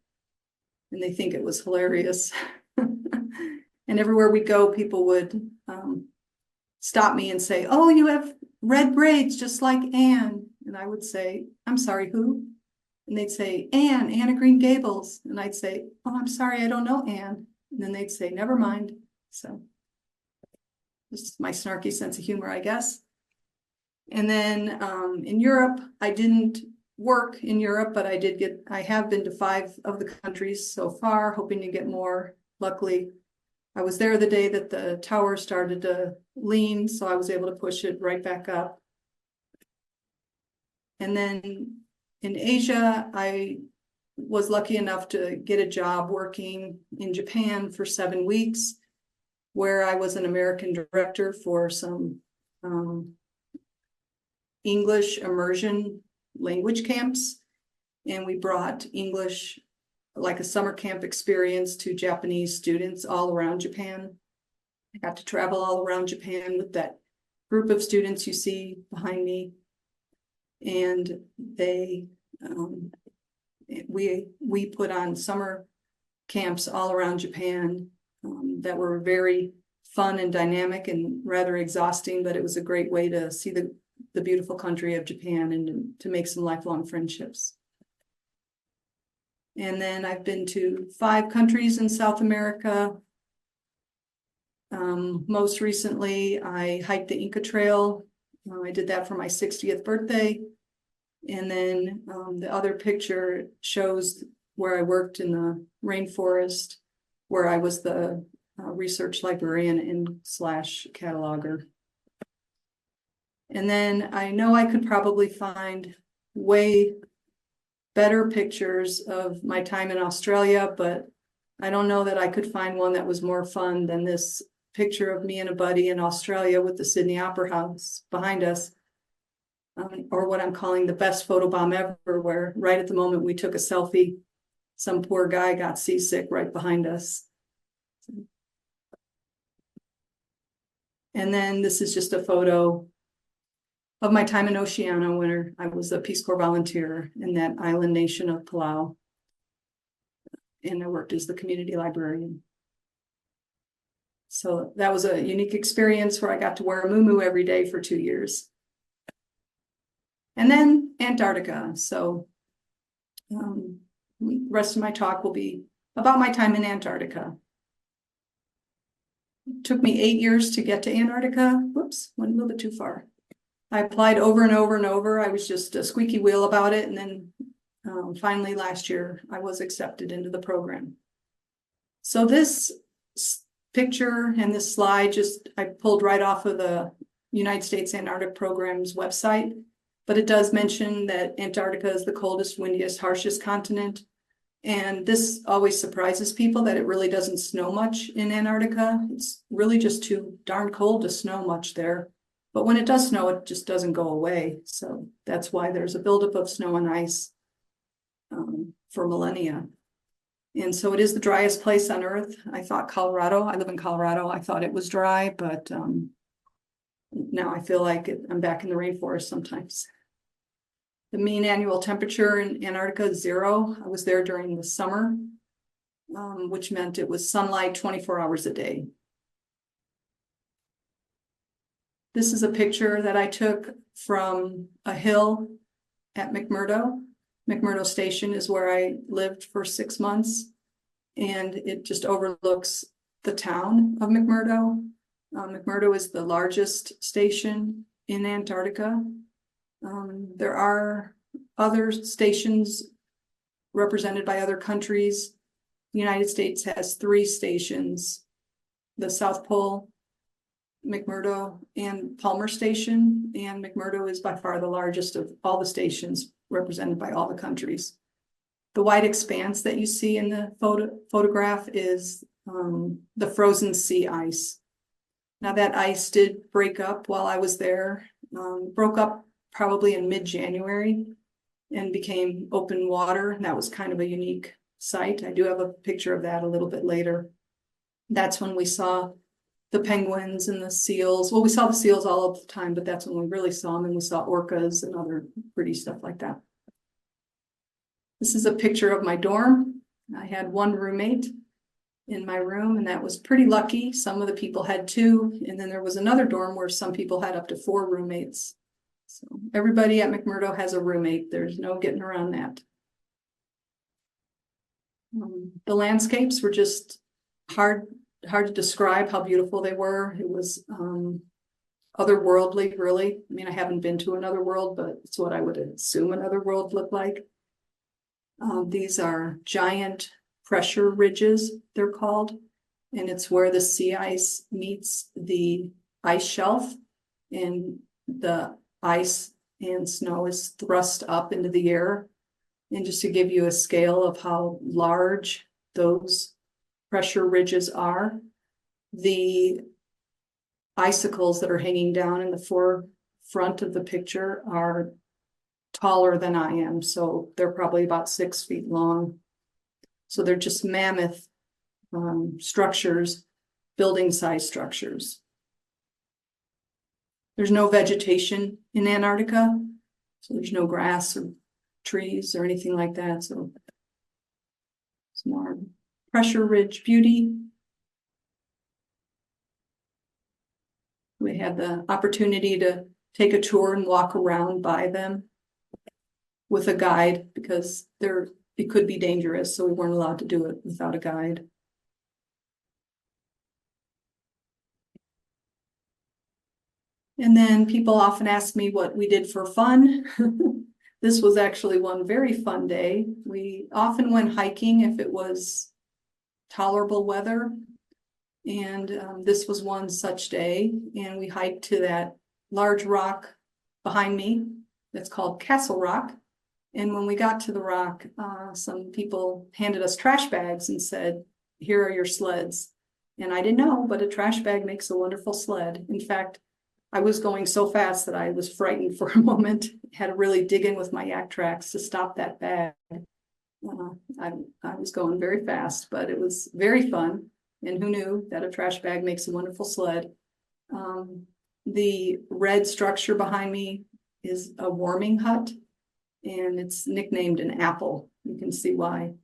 C: and they think it was hilarious. And everywhere we go, people would stop me and say, "Oh, you have red braids just like Anne." And I would say, "I'm sorry, who?" And they'd say, Anne of Green Gables." And I'd say, "Oh, I'm sorry, I don't know Anne." And then they'd say, "Never mind." So this is my snarky sense of humor, I guess. And then in Europe, I didn't work in Europe, but I have been to 5 of the countries so far, hoping to get more. Luckily, I was there the day that the tower started to lean, so I was able to push it right back up. And then in Asia, I was lucky enough to get a job working in Japan for 7 weeks, where I was an American director for some English immersion language camps. And we brought English, like a summer camp experience, to Japanese students all around Japan. I got to travel all around Japan with that group of students you see behind me. And we put on summer camps all around Japan that were very fun and dynamic and rather exhausting, but it was a great way to see the beautiful country of Japan and to make some lifelong friendships. And then I've been to 5 countries in South America. Most recently, I hiked the Inca Trail. I did that for my 60th birthday. And then the other picture shows where I worked in the rainforest, where I was the research librarian and / cataloger. And then I know I could probably find way better pictures of my time in Australia, but I don't know that I could find one that was more fun than this picture of me and a buddy in Australia with the Sydney Opera House behind us, or what I'm calling the best photobomb ever, where right at the moment we took a selfie, some poor guy got seasick right behind us. And then this is just a photo of my time in Oceania when I was a Peace Corps volunteer in that island nation of Palau. And I worked as the community librarian. So that was a unique experience where I got to wear a muumuu every day for 2 years. And then Antarctica. So the rest of my talk will be about my time in Antarctica. It took me 8 years to get to Antarctica. Whoops, went a little bit too far. I applied over and over and over. I was just a squeaky wheel about it. And then finally last year, I was accepted into the program. So this picture and this slide I pulled right off of the United States Antarctic Program's website, but it does mention that Antarctica is the coldest, windiest, harshest continent. And this always surprises people that it really doesn't snow much in Antarctica. It's really just too darn cold to snow much there. But when it does snow, it just doesn't go away. So that's why there's a buildup of snow and ice for millennia. And so it is the driest place on Earth. I live in Colorado. I thought it was dry, but now I feel like I'm back in the rainforest sometimes. The mean annual temperature in Antarctica is 0. I was there during the summer, which meant it was sunlight 24 hours a day. This is a picture that I took from a hill at McMurdo. McMurdo Station is where I lived for 6 months, and it just overlooks the town of McMurdo. McMurdo is the largest station in Antarctica. There are other stations represented by other countries. The United States has 3 stations: the South Pole, McMurdo, and Palmer Station. And McMurdo is by far the largest of all the stations represented by all the countries. The white expanse that you see in the photograph is the frozen sea ice. Now that ice did break up while I was there, broke up probably in mid-January and became open water. And that was kind of a unique sight. I do have a picture of that a little bit later. That's when we saw the penguins and the seals. Well, we saw the seals all of the time, but that's when we really saw them, and we saw orcas and other pretty stuff like that. This is a picture of my dorm. I had 1 roommate in my room, and that was pretty lucky. Some of the people had 2, and then there was another dorm where some people had up to 4 roommates. So everybody at McMurdo has a roommate. There's no getting around that. The landscapes were just hard to describe how beautiful they were. It was otherworldly, really. I mean, I haven't been to another world, but it's what I would assume another world looked like. These are giant pressure ridges, they're called, and it's where the sea ice meets the ice shelf, and the ice and snow is thrust up into the air. And just to give you a scale of how large those pressure ridges are, the icicles that are hanging down in the forefront of the picture are taller than I am. So they're probably about 6 feet long. So they're just mammoth structures, building size structures. There's no vegetation in Antarctica. So there's no grass or trees or anything like that. So it's more pressure ridge beauty. We had the opportunity to take a tour and walk around by them with a guide, because it could be dangerous, so we weren't allowed to do it without a guide. And then people often ask me what we did for fun. This was actually one very fun day. We often went hiking if it was tolerable weather. And this was one such day. And we hiked to that large rock behind me that's called Castle Rock. And when we got to the rock, some people handed us trash bags and said, "Here are your sleds." And I didn't know, but a trash bag makes a wonderful sled. In fact, I was going so fast that I was frightened for a moment. Had to really dig in with my yak tracks to stop that bag. I was going very fast, but it was very fun. And who knew that a trash bag makes a wonderful sled? The red structure behind me is a warming hut, and it's nicknamed an apple. You can see why.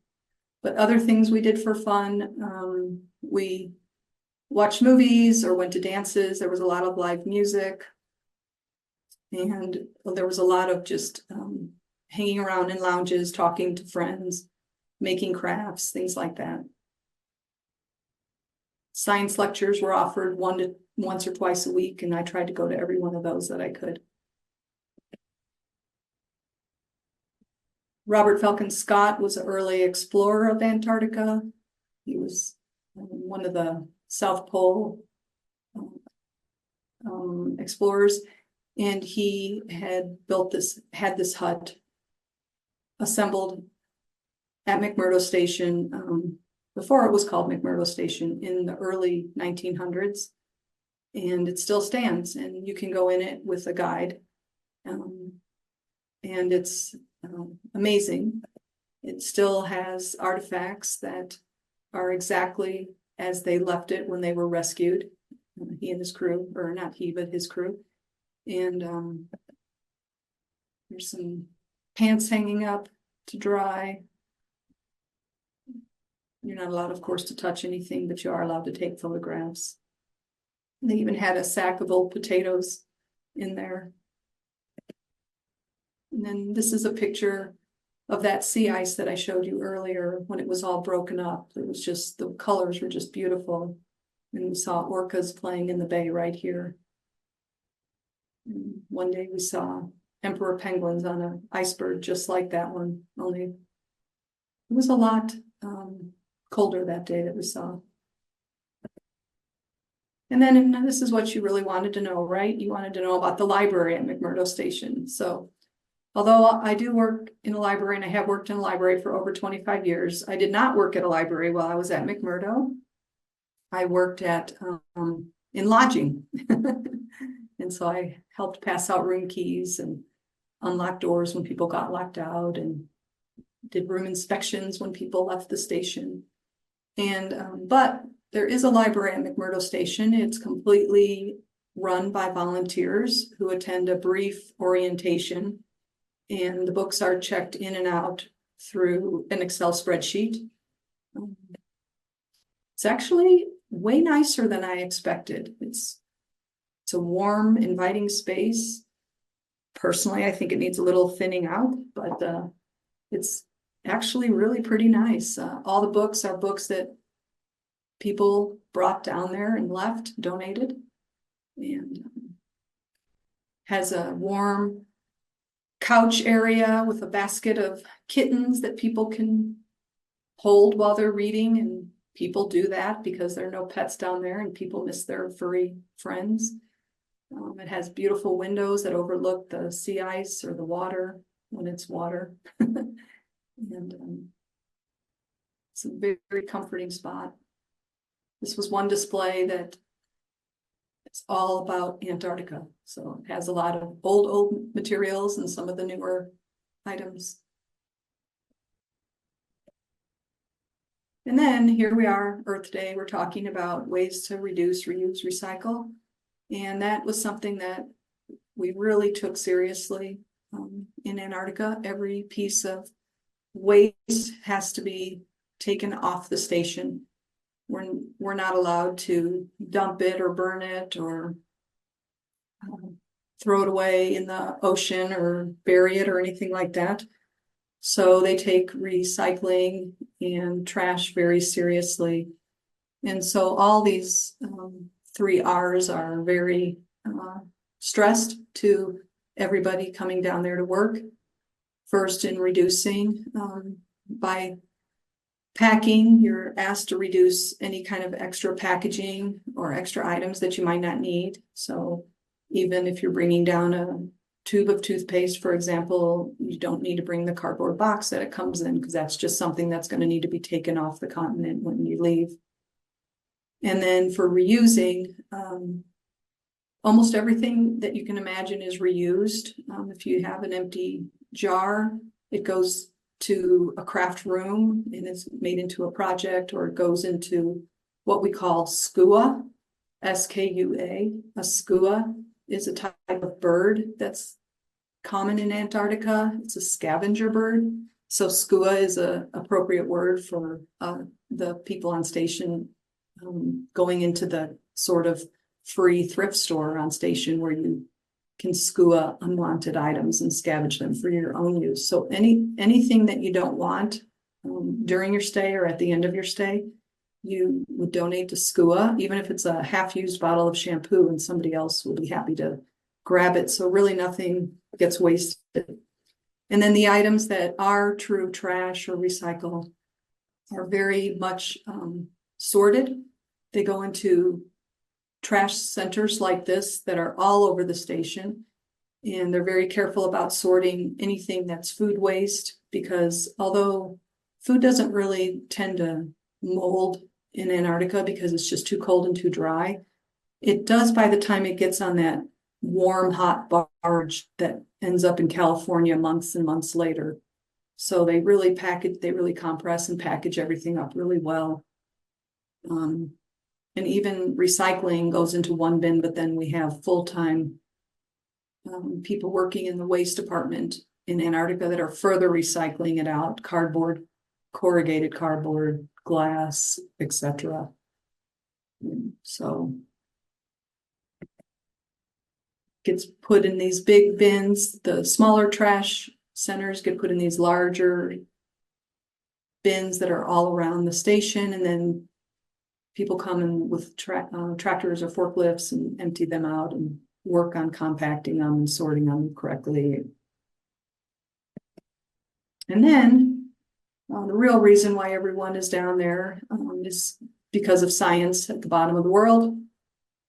C: But other things we did for fun, we watched movies or went to dances. There was a lot of live music. And there was a lot of just hanging around in lounges, talking to friends, making crafts, things like that. Science lectures were offered once or twice a week, and I tried to go to every one of those that I could. Robert Falcon Scott was an early explorer of Antarctica. He was one of the South Pole explorers, and he had this hut assembled at McMurdo Station before it was called McMurdo Station in the early 1900s, and it still stands, and you can go in it with a guide, and it's amazing. It still has artifacts that are exactly as they left it when they were rescued, he and his crew, or not he, but his crew. And there's some pants hanging up to dry. You're not allowed, of course, to touch anything, but you are allowed to take photographs. They even had a sack of old potatoes in there. And then this is a picture of that sea ice that I showed you earlier when it was all broken up. It was just, the colors were just beautiful. And we saw orcas playing in the bay right here. And one day we saw emperor penguins on an iceberg just like that one, only it was a lot colder that day that we saw. And then this is what you really wanted to know, right? You wanted to know about the library at McMurdo Station. So although I do work in a library, and I have worked in a library for over 25 years, I did not work at a library while I was at McMurdo. I worked at in lodging. And so I helped pass out room keys and unlock doors when people got locked out, and did room inspections when people left the station. And but there is a library at McMurdo Station. It's completely run by volunteers who attend a brief orientation, and the books are checked in and out through an Excel spreadsheet. It's actually way nicer than I expected. It's a warm, inviting space. Personally, I think it needs a little thinning out, but it's actually really pretty nice. All the books are books that people brought down there and left, donated, and has a warm couch area with a basket of kittens that people can hold while they're reading, and people do that because there are no pets down there and people miss their furry friends. It has beautiful windows that overlook the sea ice or the water when it's water. And it's a very, very comforting spot. This was one display that it's all about Antarctica. So it has a lot of old materials and some of the newer items. And then here we are, Earth Day. We're talking about ways to reduce, reuse, recycle. And that was something that we really took seriously in Antarctica. Every piece of waste has to be taken off the station. We're not allowed to dump it or burn it or throw it away in the ocean or bury it or anything like that. So they take recycling and trash very seriously. And so all these 3 R's are very stressed to everybody coming down there to work. First, in reducing, by packing, you're asked to reduce any kind of extra packaging or extra items that you might not need. So even if you're bringing down a tube of toothpaste, for example, you don't need to bring the cardboard box that it comes in, because that's just something that's going to need to be taken off the continent when you leave. And then for reusing, almost everything that you can imagine is reused. If you have an empty jar, it goes to a craft room and it's made into a project, or it goes into what we call skua, S-K-U-A. A skua is a type of bird that's common in Antarctica. It's a scavenger bird. So skua is an appropriate word for the people on station going into the sort of free thrift store on station where you can skua unwanted items and scavenge them for your own use. So anything that you don't want during your stay or at the end of your stay, you would donate to skua, even if it's a half-used bottle of shampoo, and somebody else will be happy to grab it. So really nothing gets wasted. And then the items that are true trash or recycle are very much sorted. They go into trash centers like this that are all over the station. And they're very careful about sorting anything that's food waste, because although food doesn't really tend to mold in Antarctica because it's just too cold and too dry, it does by the time it gets on that warm, hot barge that ends up in California months and months later. So they really compress and package everything up really well. And even recycling goes into one bin, but then we have full-time people working in the waste department in Antarctica that are further recycling it out: cardboard, corrugated cardboard, glass, etc. So gets put in these big bins. The smaller trash centers get put in these larger bins that are all around the station, and then people come in with tractors or forklifts and empty them out and work on compacting them and sorting them correctly. And then the real reason why everyone is down there is because of science at the bottom of the world.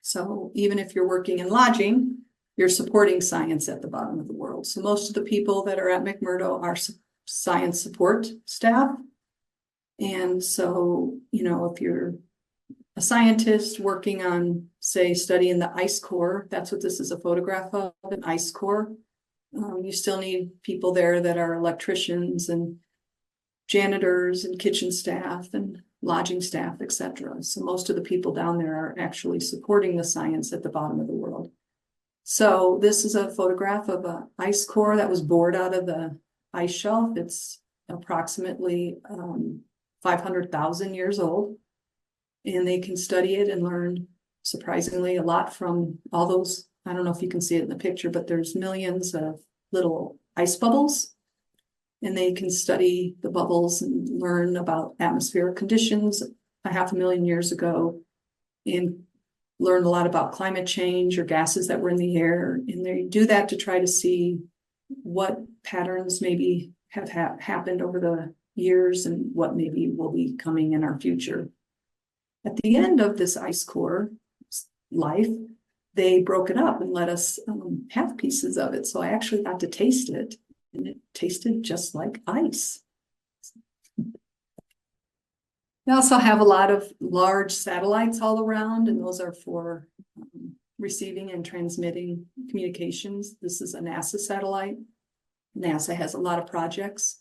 C: So even if you're working in lodging, you're supporting science at the bottom of the world. So most of the people that are at McMurdo are science support staff. And so, you know, if you're a scientist working on, say, studying the ice core, that's what this is a photograph of, an ice core. You still need people there that are electricians and janitors and kitchen staff and lodging staff, etc. So most of the people down there are actually supporting the science at the bottom of the world. So this is a photograph of an ice core that was bored out of the ice shelf. It's approximately 500,000 years old. And they can study it and learn, surprisingly, a lot from all those. I don't know if you can see it in the picture, but there's millions of little ice bubbles. And they can study the bubbles and learn about atmospheric conditions 500,000 years ago, and learn a lot about climate change or gases that were in the air. And they do that to try to see what patterns maybe have happened over the years and what maybe will be coming in our future. At the end of this ice core life, they broke it up and let us have pieces of it. So I actually got to taste it, and it tasted just like ice. They also have a lot of large satellites all around, and those are for receiving and transmitting communications. This is a NASA satellite. NASA has a lot of projects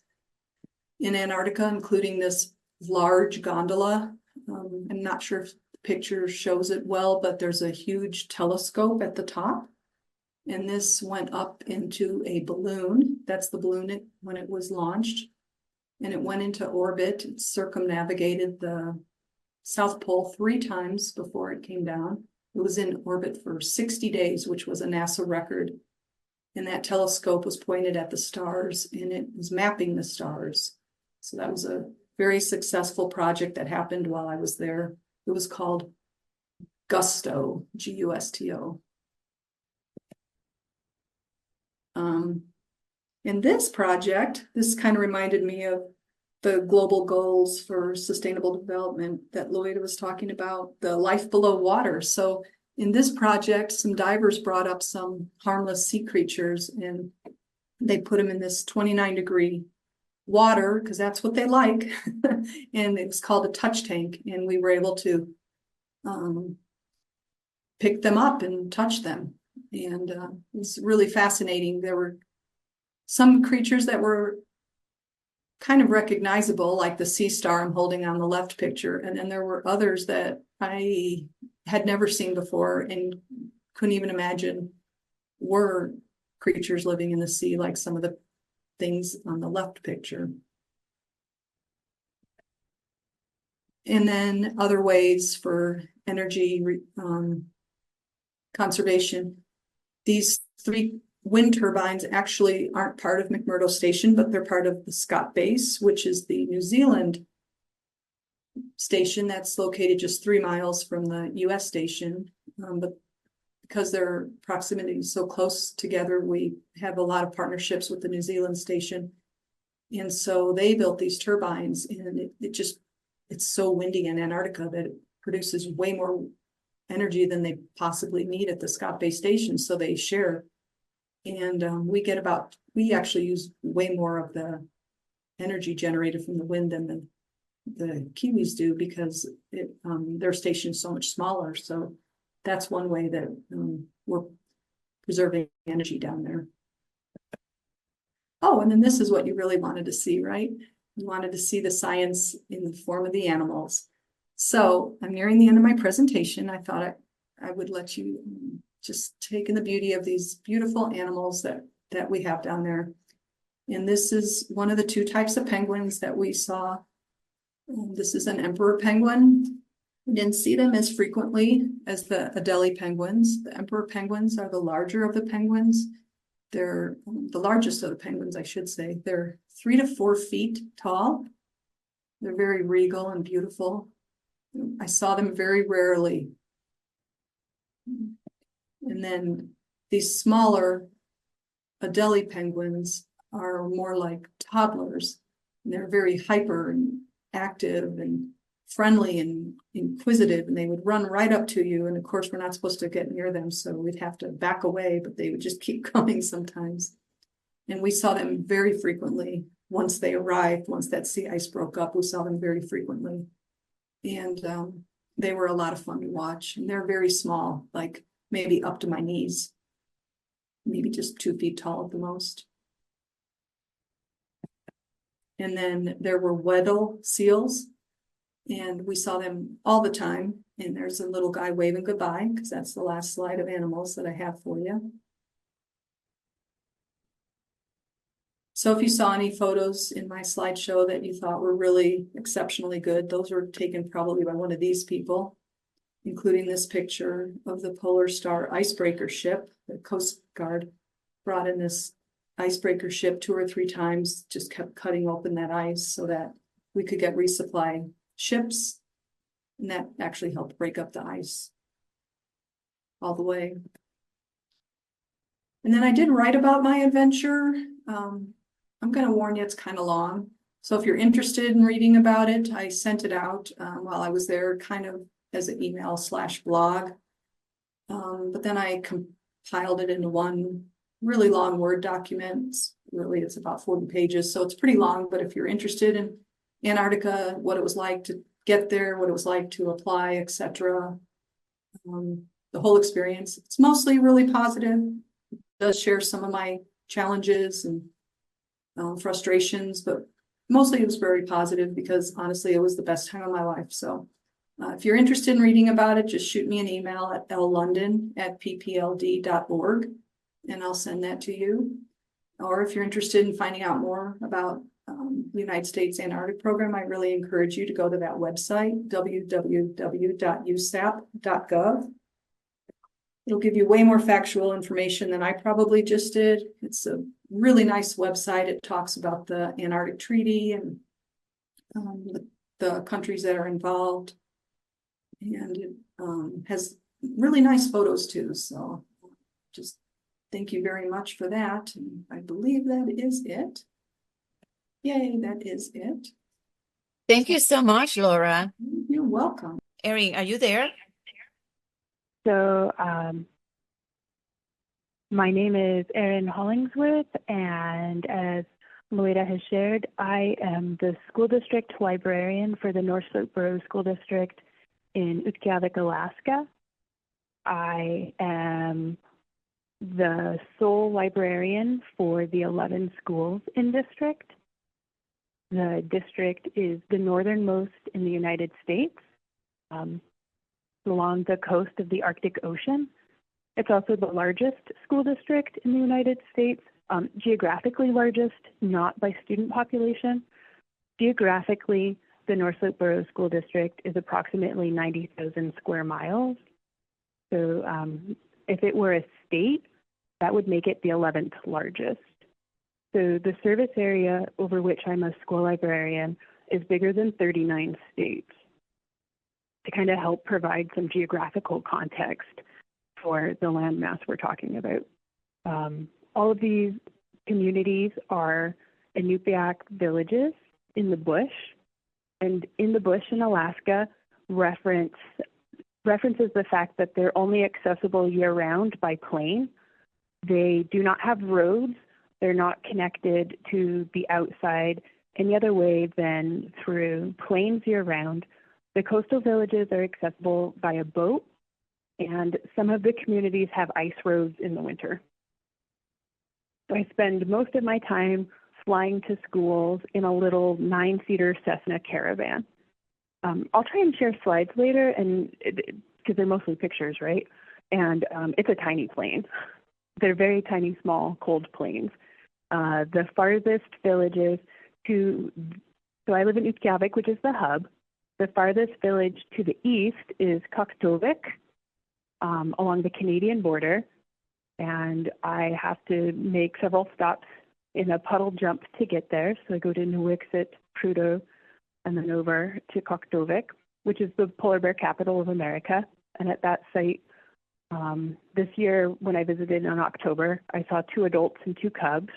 C: in Antarctica, including this large gondola. I'm not sure if the picture shows it well, but there's a huge telescope at the top. And this went up into a balloon. That's the balloon when it was launched. And it went into orbit. It circumnavigated the South Pole 3 times before it came down. It was in orbit for 60 days, which was a NASA record. And that telescope was pointed at the stars, and it was mapping the stars. So that was a very successful project that happened while I was there. It was called GUSTO, G-U-S-T-O. In this project, this kind of reminded me of the global goals for sustainable development that Loida was talking about, the life below water. So in this project, some divers brought up some harmless sea creatures, and they put them in this 29-degree water because that's what they like. And it was called a touch tank, and we were able to pick them up and touch them. And it's really fascinating. There were some creatures that were kind of recognizable, like the sea star I'm holding on the left picture. And then there were others that I had never seen before and couldn't even imagine were creatures living in the sea, like some of the things on the left picture. And then other ways for energy conservation. These three wind turbines actually aren't part of McMurdo Station, but they're part of the Scott Base, which is the New Zealand station that's located just 3 miles from the US station. But because their proximity is so close together, we have a lot of partnerships with the New Zealand station. And so they built these turbines, and it's so windy in Antarctica that it produces way more energy than they possibly need at the Scott Bay station. So they share. And we actually use way more of the energy generated from the wind than the Kiwis do, because their station is so much smaller. So that's one way that we're preserving energy down there. Oh, and then this is what you really wanted to see, right? You wanted to see the science in the form of the animals. So I'm nearing the end of my presentation. I thought I would let you just take in the beauty of these beautiful animals that we have down there. And this is one of the 2 types of penguins that we saw. This is an emperor penguin. We didn't see them as frequently as the Adelie penguins. The emperor penguins are the larger of the penguins. They're the largest of the penguins, I should say. They're 3 to 4 feet tall. They're very regal and beautiful. I saw them very rarely. And then these smaller Adelie penguins are more like toddlers. And they're very hyper and active and friendly and inquisitive, and they would run right up to you. And of course, we're not supposed to get near them, so we'd have to back away, but they would just keep coming sometimes. And we saw them very frequently once they arrived. Once that sea ice broke up, we saw them very frequently. And they were a lot of fun to watch. And they're very small, like maybe up to my knees, maybe just 2 feet tall at the most. And then there were Weddell seals, and we saw them all the time. And there's a little guy waving goodbye, because that's the last slide of animals that I have for you. So if you saw any photos in my slideshow that you thought were really exceptionally good, those were taken probably by one of these people, including this picture of the Polar Star icebreaker ship. The Coast Guard brought in this icebreaker ship 2 or 3 times, just kept cutting open that ice so that we could get resupply ships. And that actually helped break up the ice all the way. And then I did write about my adventure. I'm going to warn you, it's kind of long. So if you're interested in reading about it, I sent it out while I was there, kind of as an email/blog. But then I compiled it into one really long Word document. Really, it's about 40 pages, so it's pretty long. But if you're interested in Antarctica, what it was like to get there, what it was like to apply, etc., the whole experience, it's mostly really positive. It does share some of my challenges and frustrations, but mostly it was very positive, because honestly, it was the best time of my life. So if you're interested in reading about it, just shoot me an email at llondon@ppld.org, and I'll send that to you. Or if you're interested in finding out more about the United States Antarctic Program, I really encourage you to go to that website, www.usap.gov. It'll give you way more factual information than I probably just did. It's a really nice website. It talks about the Antarctic Treaty and the countries that are involved. And it has really nice photos too. So just thank you very much for that. And I believe that is it. Yay, that is it.
B: Thank you so much, Laura.
C: You're welcome.
B: Erin, are you there?
D: So my name is Erin Hollingsworth, and as Loida has shared, I am the school district librarian for the North Slope Borough School District in Utqiagvik, Alaska. I am the sole librarian for the 11 schools in district. The district is the northernmost in the United States, along the coast of the Arctic Ocean. It's also the largest school district in the United States, geographically largest, not by student population. Geographically, the North Slope Borough School District is approximately 90,000 square miles. So if it were a state, That would make it the 11th largest. So the service area over which I'm a school librarian is bigger than 39 states, to kind of help provide some geographical context for the landmass we're talking about. All of these communities are Inupiaq villages in the bush, and in the bush in Alaska references the fact that they're only accessible year-round by plane. They do not have roads. They're not connected to the outside any other way than through planes year-round. The coastal villages are accessible via boat, and some of the communities have ice roads in the winter. So I spend most of my time flying to schools in a little 9-seater Cessna Caravan. I'll try and share slides later, and because they're mostly pictures, right? And it's a tiny plane. They're very tiny, small, cold planes. The farthest villages so I live in Utqiagvik, which is the hub. The farthest village to the east is Utqiagvik, along the Canadian border. And I have to make several stops in a puddle jump to get there. So I go to Nuiqsut, Prudhoe, and then over to Utqiagvik, which is the polar bear capital of America. And at that site, this year when I visited in October, I saw 2 adults and 2 cubs.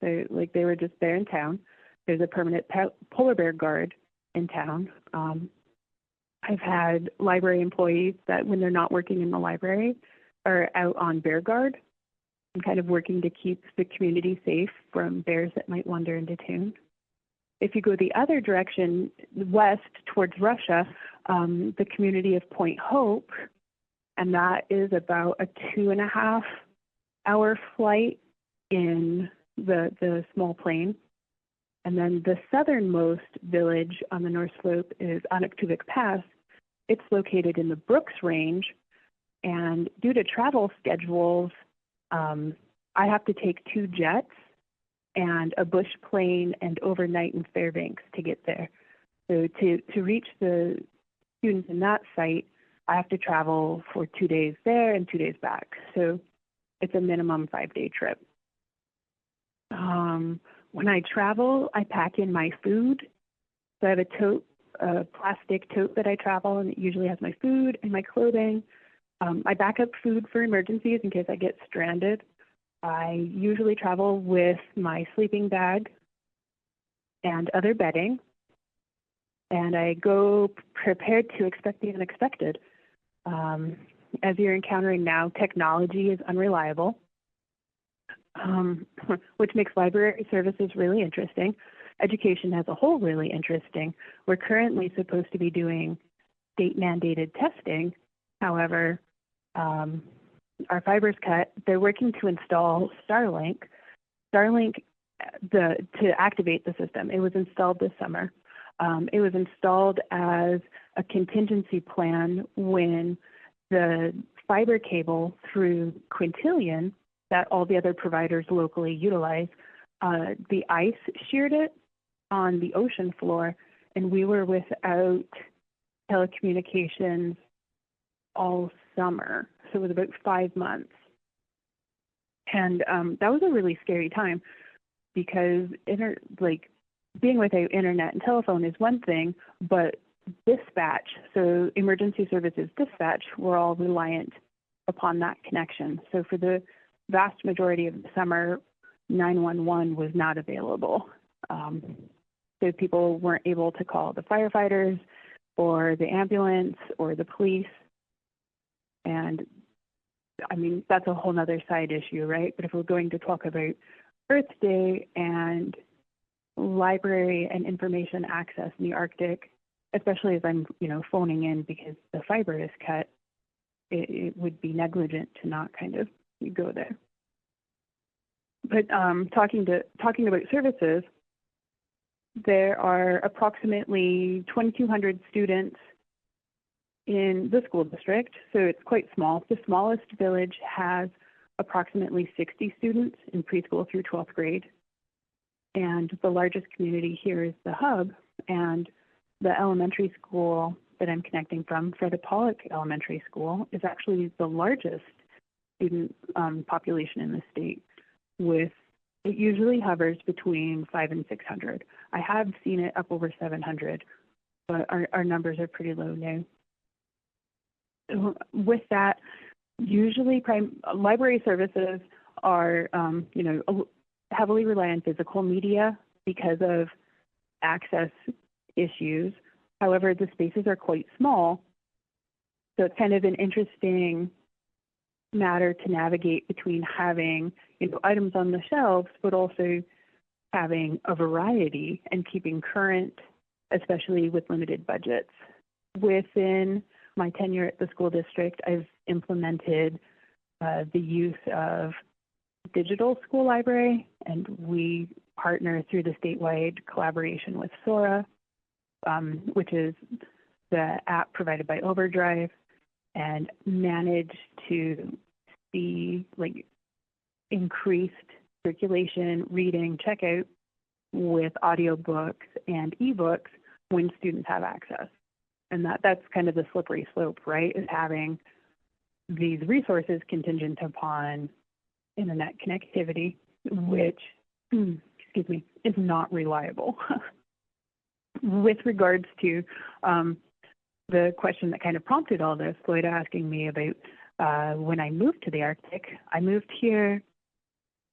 D: They were just there in town. There's a permanent polar bear guard in town. I've had library employees that when they're not working in the library are out on bear guard and kind of working to keep the community safe from bears that might wander into town. If you go the other direction, west towards Russia, the community of Point Hope, and that is about a 2.5-hour flight in the small plane. And then the southernmost village on the North Slope is Utqiagvik Pass. It's located in the Brooks Range, and due to travel schedules, I have to take 2 jets and a bush plane and overnight in Fairbanks to get there. So to reach the students in that site, I have to travel for 2 days there and 2 days back. So it's a minimum 5-day trip. When I travel, I pack in my food. So I have a plastic tote that I travel, and it usually has my food and my clothing. I back up food for emergencies in case I get stranded. I usually travel with my sleeping bag and other bedding, and I go prepared to expect the unexpected. As you're encountering now, technology is unreliable, which makes library services really interesting. Education as a whole really interesting. We're currently supposed to be doing state-mandated testing. However, our fiber's cut. They're working to install Starlink. To activate the system. It was installed this summer. It was installed as a contingency plan when the fiber cable through Quintillion that all the other providers locally utilize, the ice sheared it on the ocean floor, and we were without telecommunications all summer. So it was about 5 months. And that was a really scary time because being without internet and telephone is one thing, but dispatch, so emergency services dispatch, were all reliant upon that connection. So for the vast majority of the summer, 911 was not available. So people weren't able to call the firefighters or the ambulance or the police. And I mean, that's a whole nother side issue, right? But if we're going to talk about Earth Day and library and information access in the Arctic, especially as I'm, phoning in because the fiber is cut, it would be negligent to not kind of go there. But talking about services, there are approximately 2,200 students in the school district, so it's quite small. The smallest village has approximately 60 students in preschool through 12th grade. And the largest community here is the hub, and the elementary school that I'm connecting from, Fred Pollock Elementary School, is actually the largest student population in the state, with it usually hovers between 500 and 600. I have seen it up over 700, but our numbers are pretty low now. With that, usually library services are, heavily reliant on physical media because of access issues. However, the spaces are quite small, so it's kind of an interesting matter to navigate between having items on the shelves, but also having a variety and keeping current, especially with limited budgets. Within my tenure at the school district, I've implemented the use of digital school library, and we partner through the statewide collaboration with Sora, which is the app provided by Overdrive, and managed to see increased circulation, reading, checkout with audiobooks and ebooks when students have access. And that's kind of the slippery slope, right? Is having these resources contingent upon internet connectivity, which, is not reliable. With regards to the question that kind of prompted all this, Loida asking me about when I moved to the Arctic. I moved here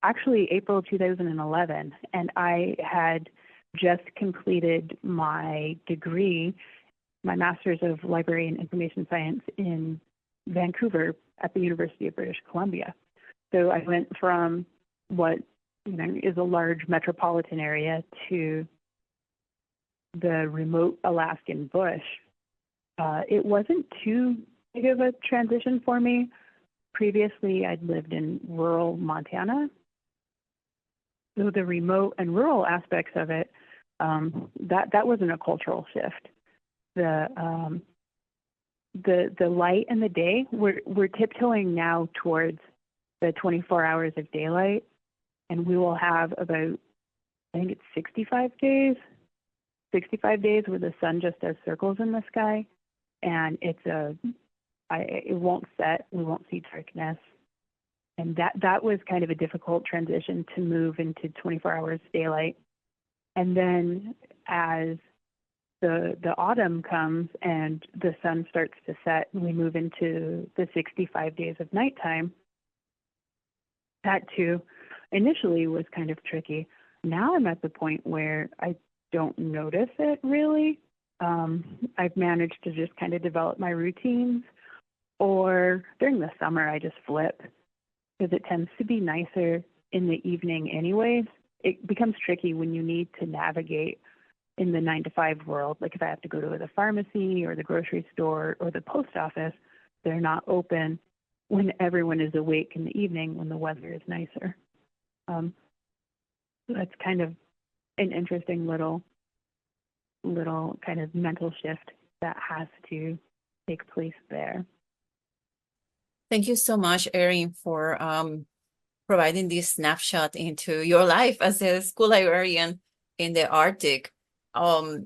D: actually April 2011, and I had just completed my degree, my Master's of Library and Information Science in Vancouver at the University of British Columbia. So I went from what is a large metropolitan area to the remote Alaskan bush. It wasn't too big of a transition for me. Previously, I'd lived in rural Montana. So the remote and rural aspects of it, that wasn't a cultural shift. The light and the day, we're tiptoeing now towards the 24 hours of daylight, and we will have about, I think it's 65 days where the sun just does circles in the sky, and it won't set, we won't see darkness. And that was kind of a difficult transition to move into 24 hours daylight. And then as the autumn comes and the sun starts to set and we move into the 65 days of nighttime, that too initially was kind of tricky. Now I'm at the point where I don't notice it really. I've managed to just kind of develop my routines, or during the summer I just flip, because it tends to be nicer in the evening anyways. It becomes tricky when you need to navigate in the 9-to-5 world. Like if I have to go to the pharmacy or the grocery store or the post office, they're not open when everyone is awake in the evening when the weather is nicer. So that's kind of an interesting little kind of mental shift that has to take place there.
B: Thank you so much, Erin, for providing this snapshot into your life as a school librarian in the Arctic. I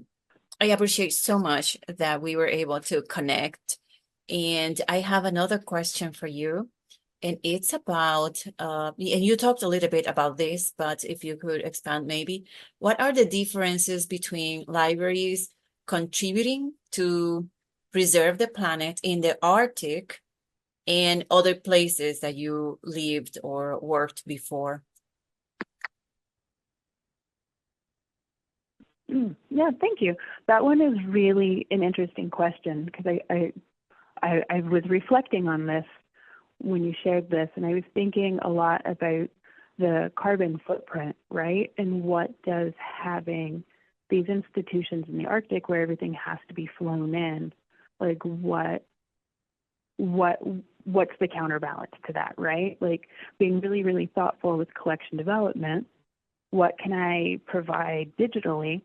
B: appreciate so much that we were able to connect. And I have another question for you. And it's about, and you talked a little bit about this, but if you could expand maybe, what are the differences between libraries contributing to preserve the planet in the Arctic and other places that you lived or worked before?
D: Yeah, thank you. That one is really an interesting question, because I was reflecting on this when you shared this, and I was thinking a lot about the carbon footprint, right? And what does having these institutions in the Arctic where everything has to be flown in, like what's the counterbalance to that, right? Like being really, really thoughtful with collection development. What can I provide digitally?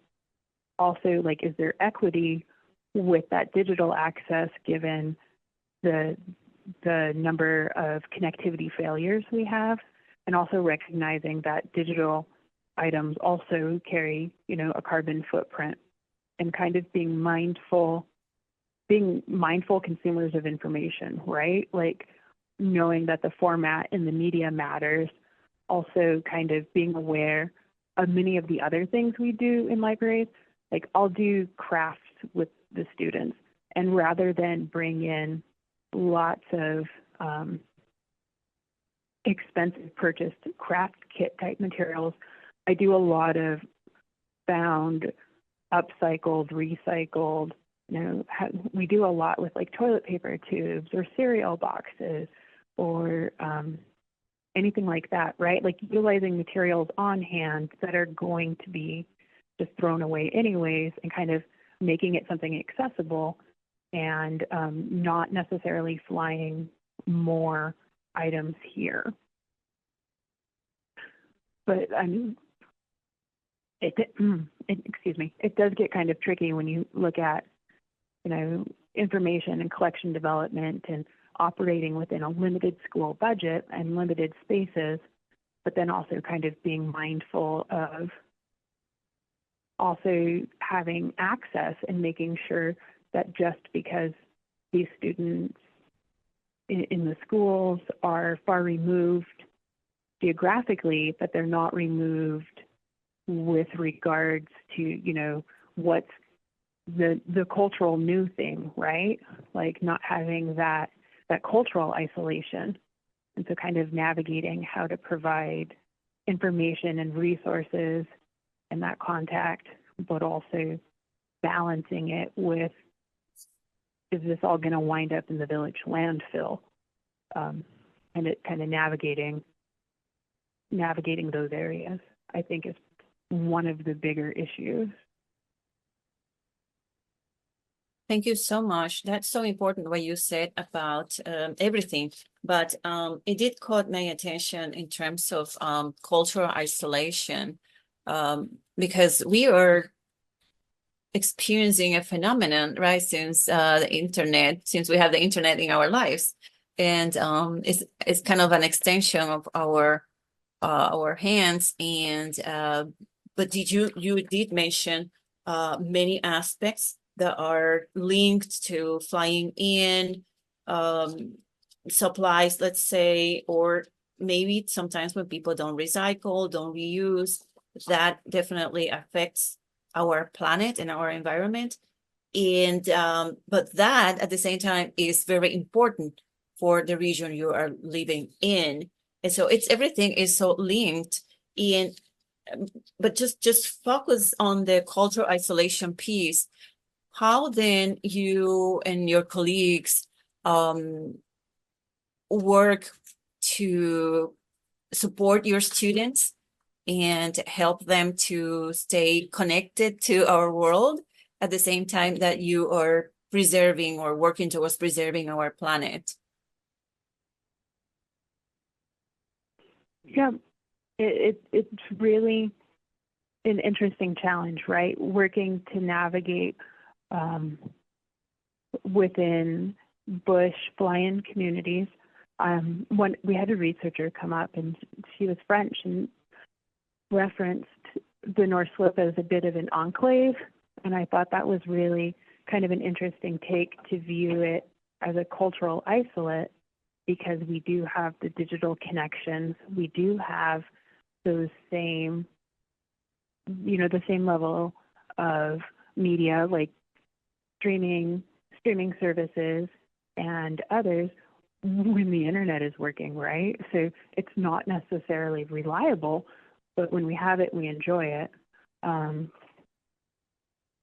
D: Also, like, is there equity with that digital access given the number of connectivity failures we have, and also recognizing that digital items also carry, a carbon footprint, and kind of being mindful consumers of information, right? Like knowing that the format and the media matters, also kind of being aware of many of the other things we do in libraries. Like I'll do crafts with the students, and rather than bring in lots of expensive purchased craft kit type materials, I do a lot of found, upcycled, recycled. We do a lot with like toilet paper tubes or cereal boxes or anything like that, right? Like utilizing materials on hand that are going to be just thrown away anyways, and kind of making it something accessible, and not necessarily flying more items here. But I mean, it does get kind of tricky when you look at, information and collection development and operating within a limited school budget and limited spaces, but then also kind of being mindful of also having access and making sure that just because these students in the schools are far removed geographically, but they're not removed with regards to, what's the cultural new thing, right? Like not having that cultural isolation. And so kind of navigating how to provide information and resources and that contact, but also balancing it with, is this all going to wind up in the village landfill? And it kind of navigating those areas, I think, is one of the bigger issues.
B: Thank you so much. That's so important what you said about everything, but it did caught my attention in terms of cultural isolation, because we are experiencing a phenomenon, right, since we have the internet in our lives, and it's kind of an extension of our hands. And but you did mention many aspects that are linked to flying in supplies, let's say, or maybe sometimes when people don't recycle, don't reuse, that definitely affects our planet and our environment. And but that at the same time is very important for the region you are living in. And so everything is so linked in, but just focus on the cultural isolation piece. How then you and your colleagues work to support your students and help them to stay connected to our world at the same time that you are preserving or working towards preserving our planet?
D: Yeah, it's really an interesting challenge, right? Working to navigate within bush fly-in communities. When we had a researcher come up, and she was French and referenced the North Slope as a bit of an enclave, and I thought that was really kind of an interesting take to view it as a cultural isolate, because we do have the digital connections, we do have those same, the same level of media like streaming services and others when the internet is working, right? So it's not necessarily reliable, but when we have it, we enjoy it.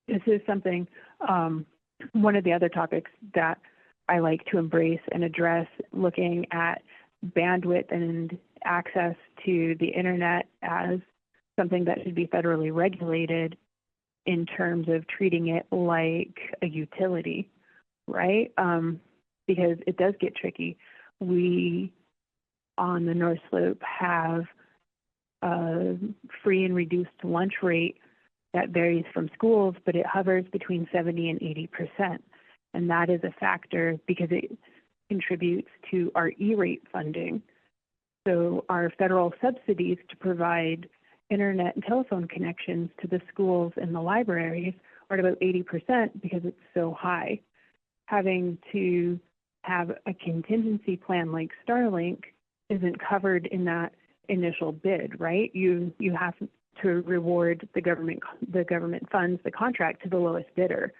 D: This is something, one of the other topics that I like to embrace and address, looking at bandwidth and access to the internet as something that should be federally regulated in terms of treating it like a utility, right? Because it does get tricky. We, on the North Slope, have a free and reduced lunch rate that varies from schools, but it hovers between 70 and 80%. And that is a factor because it contributes to our E-rate funding. So our federal subsidies to provide internet and telephone connections to the schools and the libraries are at about 80% because it's so high. Having to have a contingency plan like Starlink isn't covered in that initial bid, right? You have to reward the government funds the contract to the lowest bidder.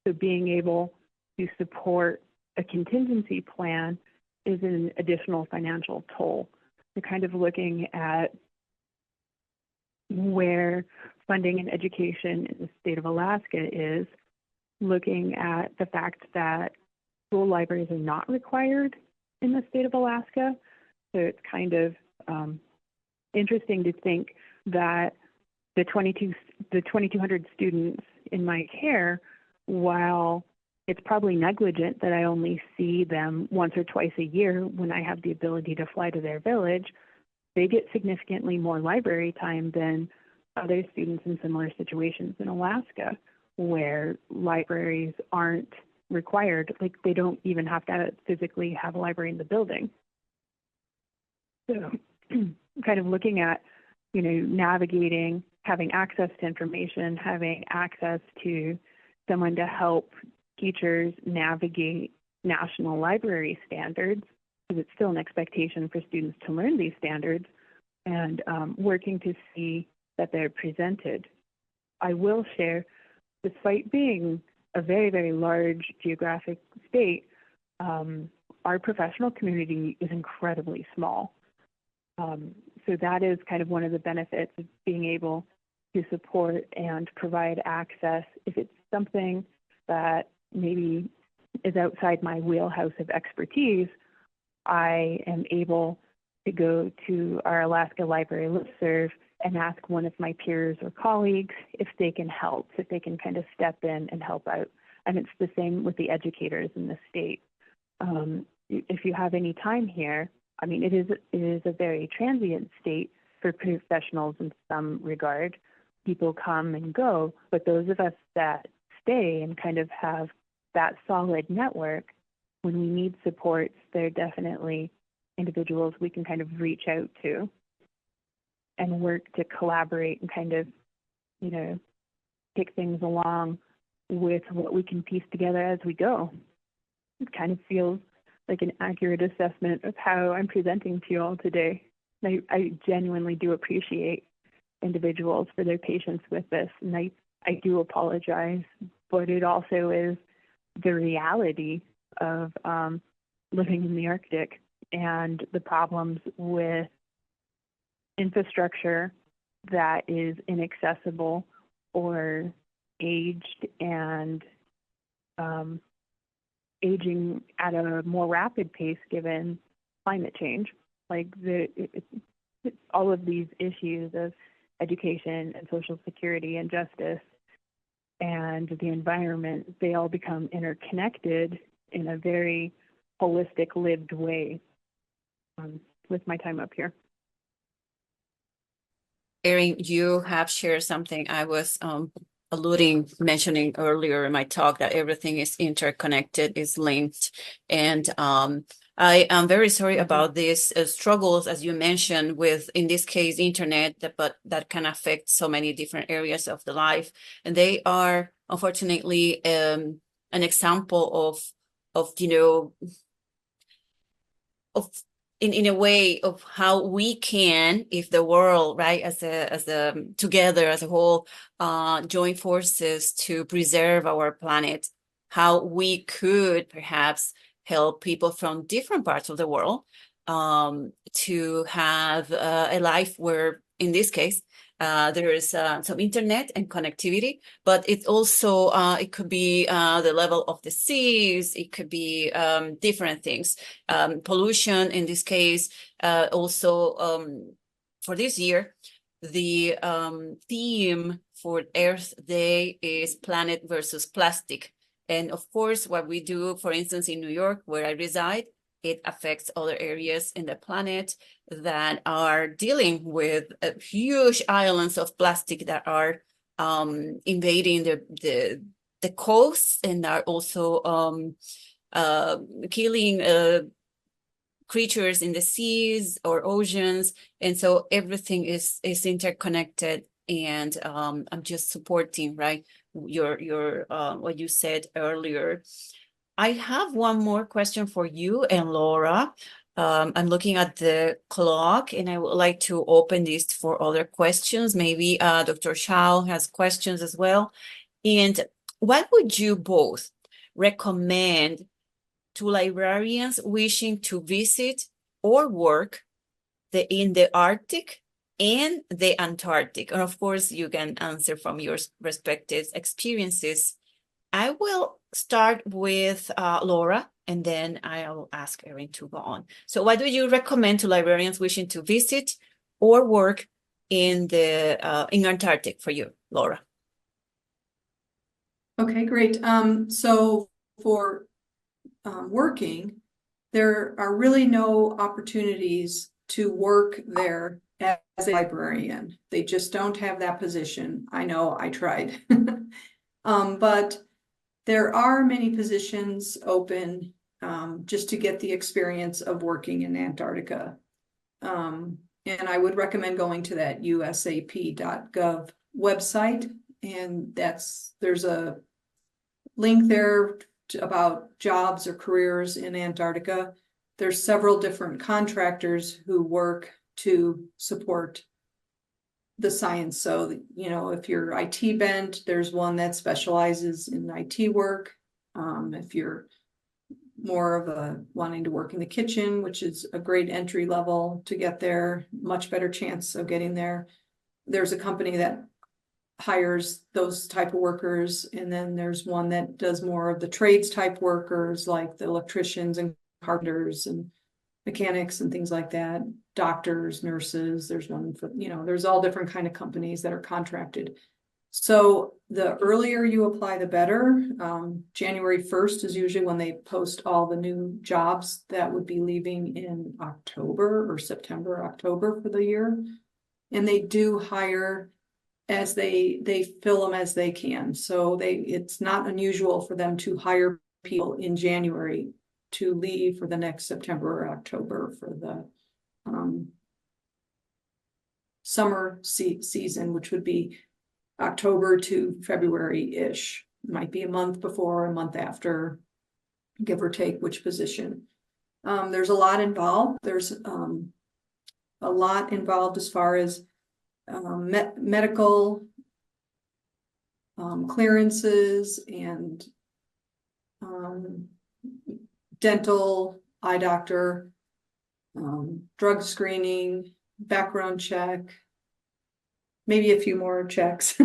D: So being able to support a contingency plan is an additional financial toll. We're kind of looking at where funding and education in the state of Alaska is, looking at the fact that school libraries are not required in the state of Alaska. So it's kind of interesting to think that the 2,200 students in my care, while it's probably negligent that I only see them once or twice a year when I have the ability to fly to their village, they get significantly more library time than other students in similar situations in Alaska, where libraries aren't required. Like, they don't even have to physically have a library in the building. So kind of looking at, navigating, having access to information, having access to someone to help teachers navigate national library standards, because it's still an expectation for students to learn these standards, and working to see that they're presented. I will share, despite being a very, very large geographic state, our professional community is incredibly small. So that is kind of one of the benefits of being able to support and provide access. If it's something that maybe is outside my wheelhouse of expertise, I am able to go to our Alaska Library listserv and ask one of my peers or colleagues if they can help, if they can kind of step in and help out. And it's the same with the educators in the state. If you have any time here, I mean, it is a very transient state for professionals in some regard. People come and go, but those of us that stay and kind of have that solid network, when we need supports, they're definitely individuals we can kind of reach out to and work to collaborate and kind of, take things along with what we can piece together as we go. It kind of feels like an accurate assessment of how I'm presenting to you all today. I genuinely do appreciate individuals for their patience with this, and I do apologize, but it also is the reality of living in the Arctic and the problems with infrastructure that is inaccessible or aged and aging at a more rapid pace given climate change. Like all of these issues of education and social security and justice and the environment, they all become interconnected in a very holistic, lived way with my time up here.
B: Erin, you have shared something I was mentioning earlier in my talk, that everything is interconnected, is linked. And I am very sorry about these struggles, as you mentioned, with, in this case, internet, but that can affect so many different areas of the life. And they are, unfortunately, an example of in a way of how we can, if the world, right, as a together as a whole, join forces to preserve our planet, how we could perhaps help people from different parts of the world to have a life where, in this case, there is some internet and connectivity, but it also, it could be the level of the seas, it could be different things. Pollution, in this case, also for this year, the theme for Earth Day is planet versus plastic. And of course, what we do, for instance, in New York, where I reside, it affects other areas in the planet that are dealing with huge islands of plastic that are invading the coast and are also killing creatures in the seas or oceans. And so everything is interconnected. And I'm just supporting, right, your what you said earlier. I have one more question for you and Laura. I'm looking at the clock and I would like to open this for other questions. Maybe Dr. Chow has questions as well. And what would you both recommend to librarians wishing to visit or work in the Arctic and the Antarctic? And of course, you can answer from your respective experiences. I will start with Laura, and then I'll ask Erin to go on. So what do you recommend to librarians wishing to visit or work in Antarctic for you, Laura?
C: Okay, great. So for working, there are really no opportunities to work there as a librarian. They just don't have that position. I know, I tried. But there are many positions open just to get the experience of working in Antarctica. And I would recommend going to that usap.gov website. And there's a link there about jobs or careers in Antarctica. There's several different contractors who work to support the science. So, you know, if you're IT bent, there's one that specializes in IT work. If you're more of wanting to work in the kitchen, which is a great entry level to get there, much better chance of getting there. There's a company that hires those type of workers. And then there's one that does more of the trades type workers, like the electricians and carpenters and mechanics and things like that, doctors, nurses. There's one for, you know, there's all different kind of companies that are contracted. So the earlier you apply, the better. January 1st is usually when they post all the new jobs that would be leaving in October or September, October for the year. And they do hire as they fill them as they can. So it's not unusual for them to hire people in January to leave for the next September or October for the summer season, which would be October to February-ish. Might be a month before, a month after, give or take which position. There's a lot involved. There's a lot involved as far as medical clearances and dental, eye doctor, drug screening, background check, maybe a few more checks.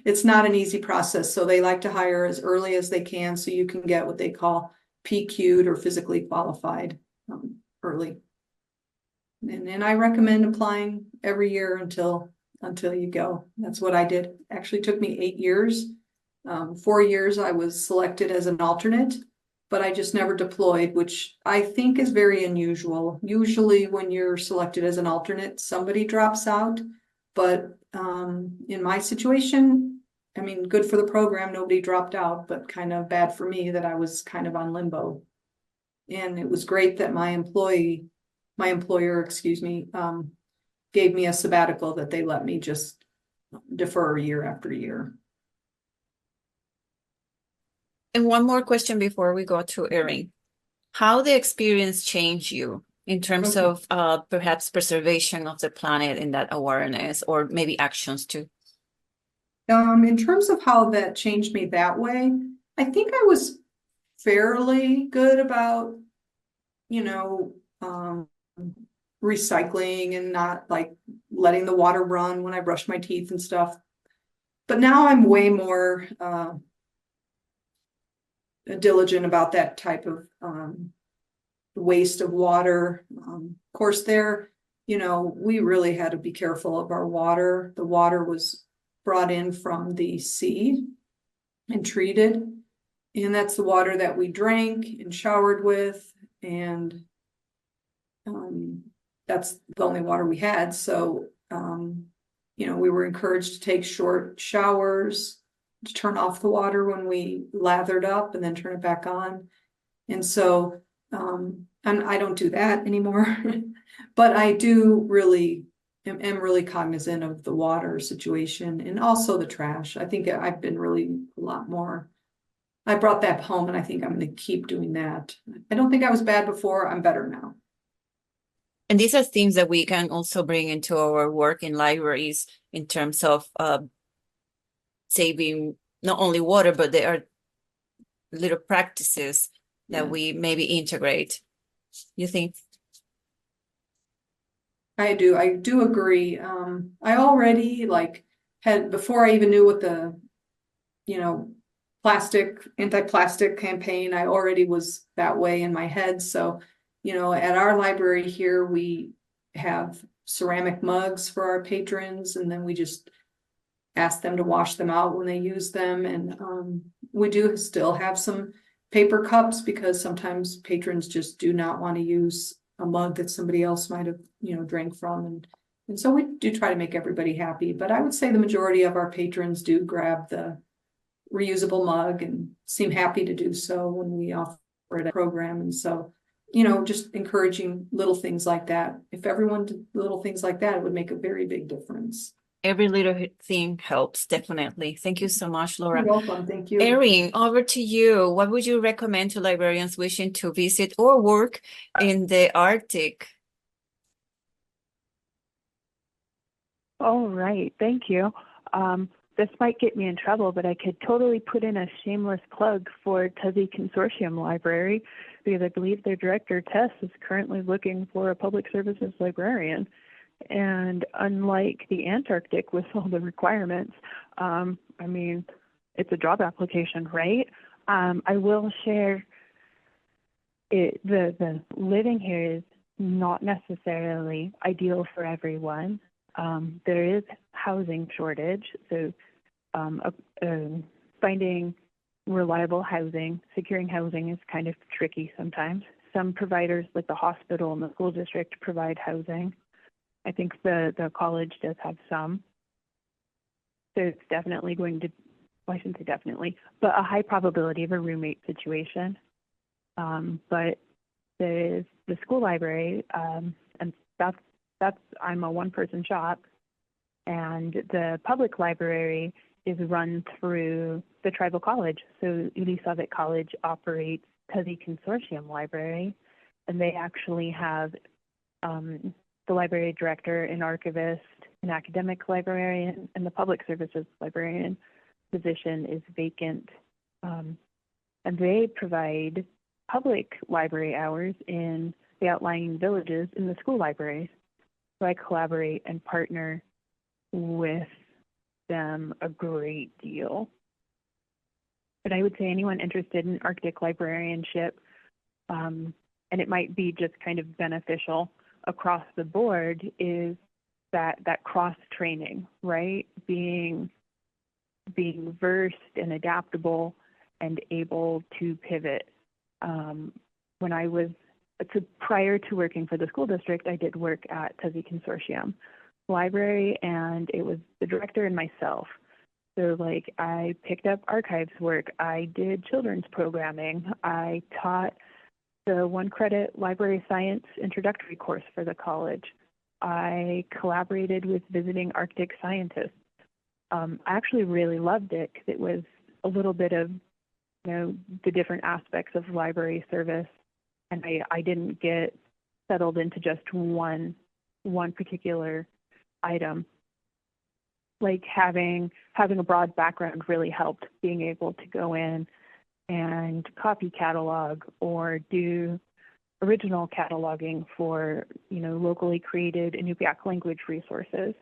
C: It's not an easy process, so they like to hire as early as they can so you can get what they call PQ'd or physically qualified early. And I recommend applying every year until you go. That's what I did. Actually took me 8 years. 4 years I was selected as an alternate, but I just never deployed, which I think is very unusual. Usually when you're selected as an alternate, somebody drops out. But in my situation, I mean, good for the program, nobody dropped out, but kind of bad for me that I was kind of on limbo. And it was great that my employer, gave me a sabbatical that they let me just defer year after year.
B: And one more question before we go to Erin. How the experience changed you in terms of perhaps preservation of the planet and that awareness, or maybe actions too?
C: In terms of how that changed me that way, I think I was fairly good about, recycling and not like letting the water run when I brush my teeth and stuff. But now I'm way more diligent about that type of waste of water. Of course, we really had to be careful of our water. The water was brought in from the sea and treated. And that's the water that we drank and showered with. And that's the only water we had. So, we were encouraged to take short showers, to turn off the water when we lathered up and then turn it back on. And so, and I don't do that anymore, but I do am really cognizant of the water situation and also the trash. I think I've been really a lot more I brought that home, and I think I'm going to keep doing that. I don't think I was bad before. I'm better now.
B: And these are themes that we can also bring into our work in libraries in terms of saving not only water, but there are little practices that we maybe integrate. You think?
C: I do agree. I already had, before I even knew what the, anti-plastic campaign, I already was that way in my head. So, at our library here, we have ceramic mugs for our patrons, and then we just ask them to wash them out when they use them. And we do still have some paper cups, because sometimes patrons just do not want to use a mug that somebody else might have, drank from. And so we do try to make everybody happy. But I would say the majority of our patrons do grab the reusable mug and seem happy to do so when we offer it a program. And so, just encouraging little things like that. If everyone did little things like that, it would make a very big difference.
B: Every little thing helps, definitely. Thank you so much, Laura.
C: You're welcome. Thank you.
B: Erin, over to you. What would you recommend to librarians wishing to visit or work in the Arctic?
D: All right, thank you. This might get me in trouble, but I could totally put in a shameless plug for Utqiagvik Consortium Library, because I believe their director, Tess, is currently looking for a public services librarian. And unlike the Antarctic with all the requirements, it's a job application, right? I will share the living here is not necessarily ideal for everyone. There is housing shortage, so finding reliable housing, securing housing is kind of tricky sometimes. Some providers, like the hospital and the school district, provide housing. I think the college does have some. So it's definitely going to, well, I shouldn't say definitely, but a high probability of a roommate situation. But there is the school library, and that's I'm a one-person shop, and the public library is run through the tribal college. So Utqiagvik College operates Utqiagvik Consortium Library, and they actually have the library director, an archivist, an academic librarian, and the public services librarian position is vacant. And they provide public library hours in the outlying villages in the school libraries. So I collaborate and partner with them a great deal. But I would say anyone interested in Arctic librarianship, and it might be just kind of beneficial across the board, is that cross training, right? Being versed and adaptable and able to pivot. When I was prior to working for the school district, I did work at Utqiagvik Consortium Library, and it was the director and myself. So I picked up archives work, I did children's programming, I taught the 1-credit library science introductory course for the college. I collaborated with visiting Arctic scientists. I actually really loved it because it was a little bit of, the different aspects of library service. And I didn't get settled into just one particular item. Having a broad background really helped, being able to go in and copy catalog or do original cataloging for, locally created Inupiaq language resources.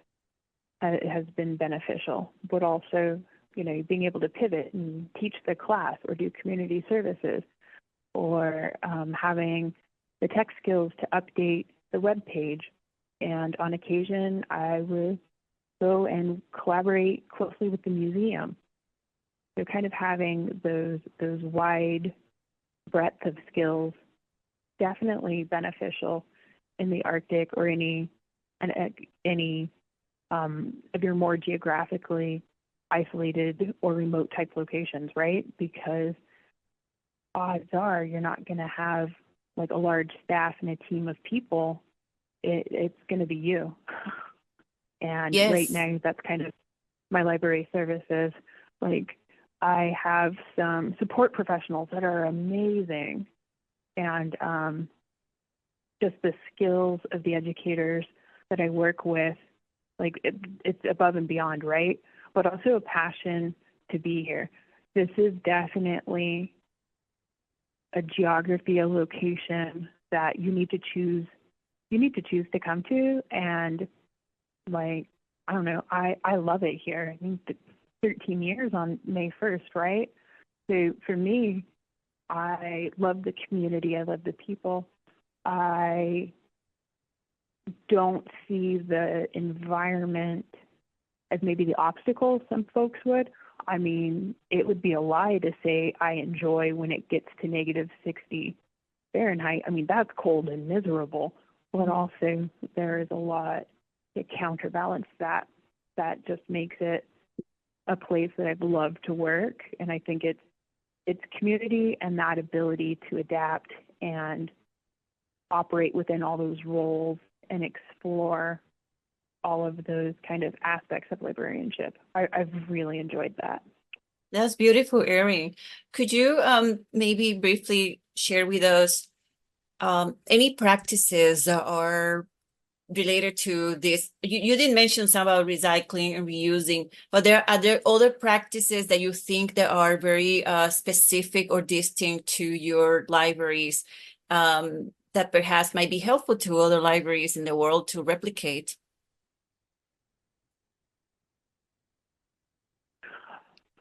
D: It has been beneficial, but also, being able to pivot and teach the class or do community services, or having the tech skills to update the web page. And on occasion, I would go and collaborate closely with the museum. So kind of having those wide breadth of skills, definitely beneficial in the Arctic or any of your more geographically isolated or remote type locations, right? Because odds are you're not going to have a large staff and a team of people. It's going to be you. And
B: yes.
D: Right now, that's kind of my library services. I have some support professionals that are amazing, and just the skills of the educators that I work with, like it's above and beyond, right? But also a passion to be here. This is definitely a geography, a location that you need to choose to come to. And like, I don't know, I love it here. I mean, 13 years on May 1st, right? So for me, I love the community. I love the people. I don't see the environment as maybe the obstacle some folks would. I mean, it would be a lie to say I enjoy when it gets to negative 60 Fahrenheit. I mean, that's cold and miserable, but also there is a lot to counterbalance that just makes it a place that I've loved to work. And I think it's community and that ability to adapt and operate within all those roles and explore all of those kind of aspects of librarianship. I've really enjoyed that.
B: That's beautiful, Erin. Could you maybe briefly share with us any practices that are related to this? You did mention some about recycling and reusing, but are there other practices that you think that are very specific or distinct to your libraries that perhaps might be helpful to other libraries in the world to replicate?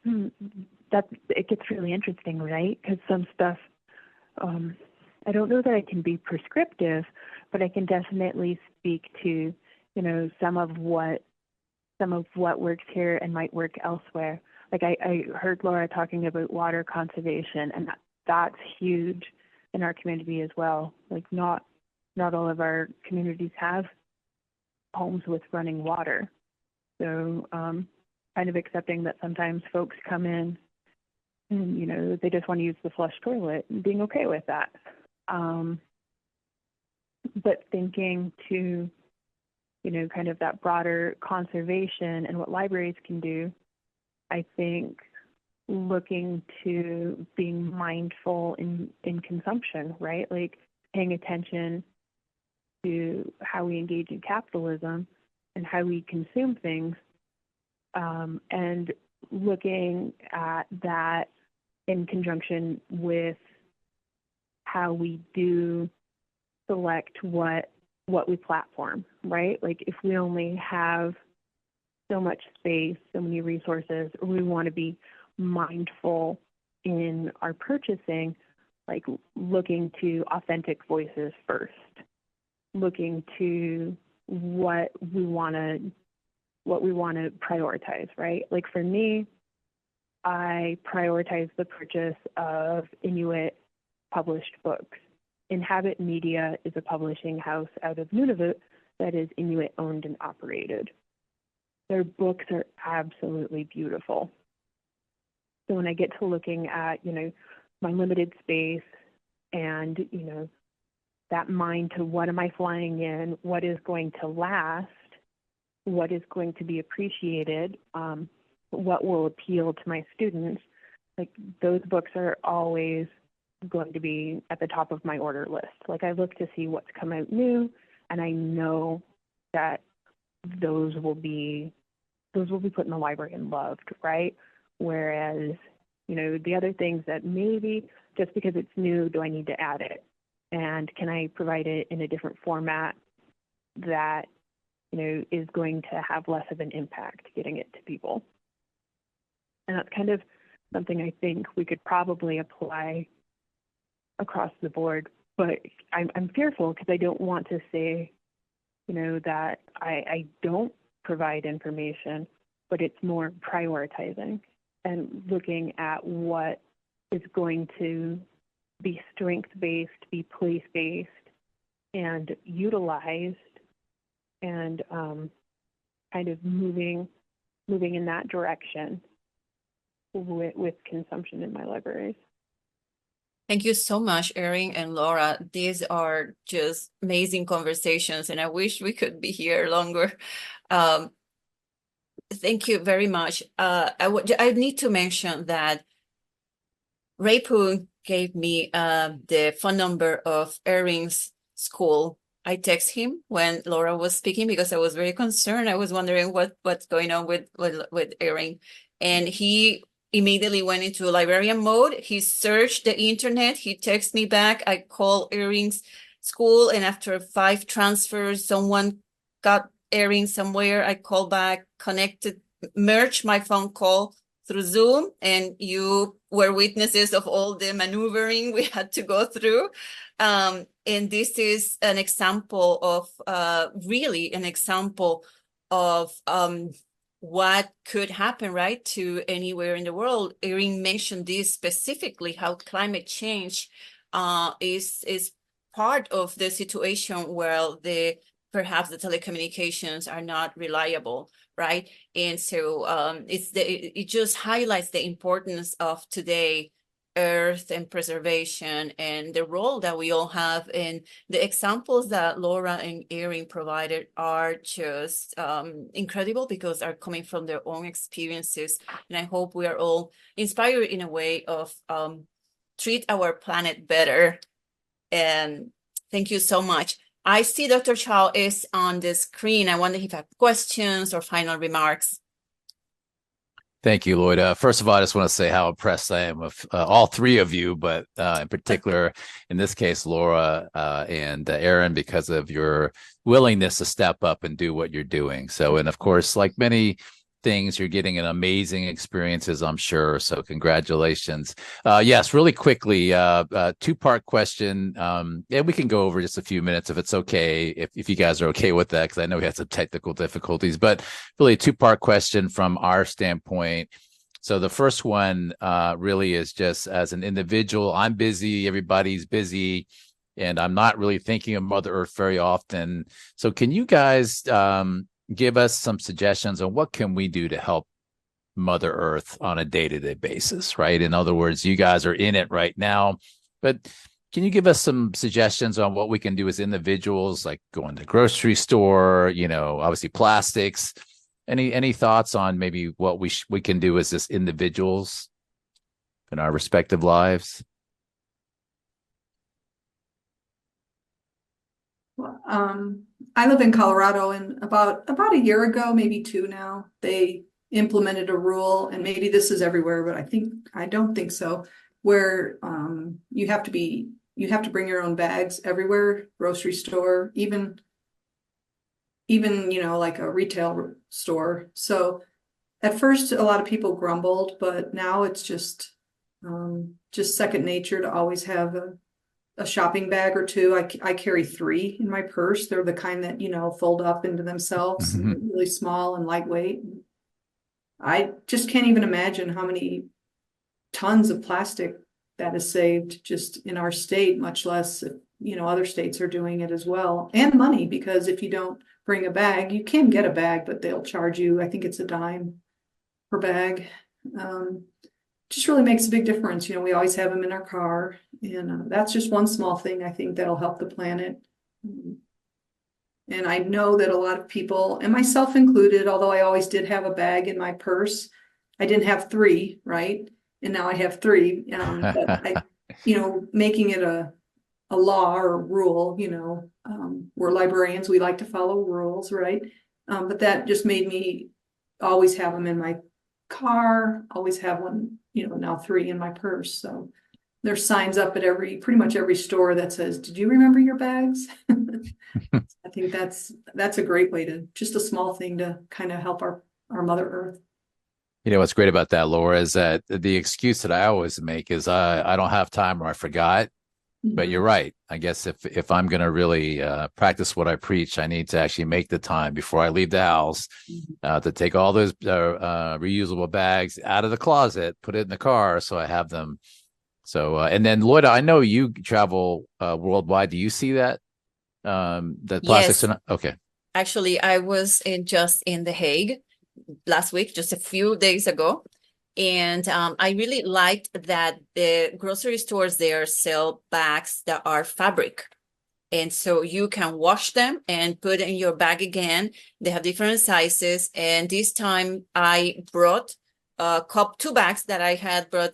D: It gets really interesting, right? Because some stuff, I don't know that I can be prescriptive, but I can definitely speak to, some of what works here and might work elsewhere. Like I heard Laura talking about water conservation, and that's huge in our community as well. Like not all of our communities have homes with running water. So kind of accepting that sometimes folks come in and, they just want to use the flush toilet and being okay with that. But thinking to, kind of that broader conservation and what libraries can do, I think looking to being mindful in consumption, right? Like paying attention to how we engage in capitalism and how we consume things, and looking at that in conjunction with how we do select what we platform, right? Like if we only have so much space, so many resources, or we want to be mindful in our purchasing, like looking to authentic voices first, looking to what we want to prioritize, right? Like for me, I prioritize the purchase of Inuit published books. Inhabit Media is a publishing house out of Nunavut that is Inuit owned and operated. Their books are absolutely beautiful. So when I get to looking at, my limited space and, that mind to what am I flying in, what is going to last, what is going to be appreciated, what will appeal to my students, like those books are always going to be at the top of my order list. Like I look to see what's come out new, and I know that those will be put in the library and loved, right? Whereas, the other things that maybe just because it's new, do I need to add it? And can I provide it in a different format that, is going to have less of an impact getting it to people? And that's kind of something I think we could probably apply across the board. But I'm fearful because I don't want to say, that I don't provide information, but it's more prioritizing and looking at what is going to be strength-based, be place-based, and utilized, and kind of moving in that direction with consumption in my libraries.
B: Thank you so much, Erin and Laura. These are just amazing conversations, and I wish we could be here longer. Thank you very much. I need to mention that Ray Poon gave me the phone number of Erin's school. I text him when Laura was speaking because I was very concerned. I was wondering what's going on with Erin. And he immediately went into librarian mode. He searched the internet. He texted me back. I called Erin's school, and after 5 transfers, someone got Erin somewhere. I called back, connected, merged my phone call through Zoom, and you were witnesses of all the maneuvering we had to go through. And this is an example of really an example of what could happen, right, to anywhere in the world. Erin mentioned this specifically, how climate change is part of the situation where perhaps the telecommunications are not reliable, right? And so it just highlights the importance of today, Earth and preservation, and the role that we all have. And the examples that Laura and Erin provided are just incredible because are coming from their own experiences. And I hope we are all inspired in a way of treat our planet better. And thank you so much. I see Dr. Chow is on the screen. I wonder if you have questions or final remarks.
A: Thank you, Loida. First of all, I just want to say how impressed I am with all 3 of you, but in particular, in this case, Laura and Erin, because of your willingness to step up and do what you're doing. So, and of course, like many things, you're getting an amazing experiences, I'm sure. So congratulations. Yes, really quickly, 2-part question. And we can go over just a few minutes if it's okay, if you guys are okay with that, because I know we had some technical difficulties, but really a 2-part question from our standpoint. So the first one really is just as an individual, I'm busy, everybody's busy, and I'm not really thinking of Mother Earth very often. So can you guys give us some suggestions on what can we do to help Mother Earth on a day-to-day basis, right? In other words, you guys are in it right now, but can you give us some suggestions on what we can do as individuals, like going to the grocery store, obviously plastics, any thoughts on maybe what we can do as just individuals in our respective lives?
C: I live in Colorado, and about a year ago, maybe 2 now, they implemented a rule, and maybe this is everywhere, but I don't think so, where you have to bring your own bags everywhere, grocery store, even like a retail store. So at first a lot of people grumbled, but now it's just second nature to always have a shopping bag or 2. I carry 3 in my purse. They're the kind that, fold up into themselves, really small and lightweight. I just can't even imagine how many tons of plastic that is saved just in our state, much less, other states are doing it as well. And money, because if you don't bring a bag, you can get a bag, but they'll charge you, I think it's $0.10 per bag. Just really makes a big difference. We always have them in our car, and that's just one small thing I think that'll help the planet. And I know that a lot of people, and myself included, although I always did have a bag in my purse, I didn't have 3, right? And now I have 3. But making it a law or a rule, we're librarians, we like to follow rules, right? But that just made me always have them in my car, always have one, now 3 in my purse. So there's signs up at pretty much every store that says, did you remember your bags? I think that's a great way just a small thing to kind of help our Mother Earth.
A: What's great about that, Laura, is that the excuse that I always make is I don't have time or I forgot. But you're right. I guess if I'm going to really practice what I preach, I need to actually make the time before I leave the house to take all those reusable bags out of the closet, put it in the car so I have them. So, and then Loida, I know you travel worldwide. Do you see that? That plastics?
B: Yes.
A: Okay.
B: Actually, I was just in The Hague last week, just a few days ago. And I really liked that the grocery stores there sell bags that are fabric. And so you can wash them and put in your bag again. They have different sizes. And this time I brought two bags that I had brought,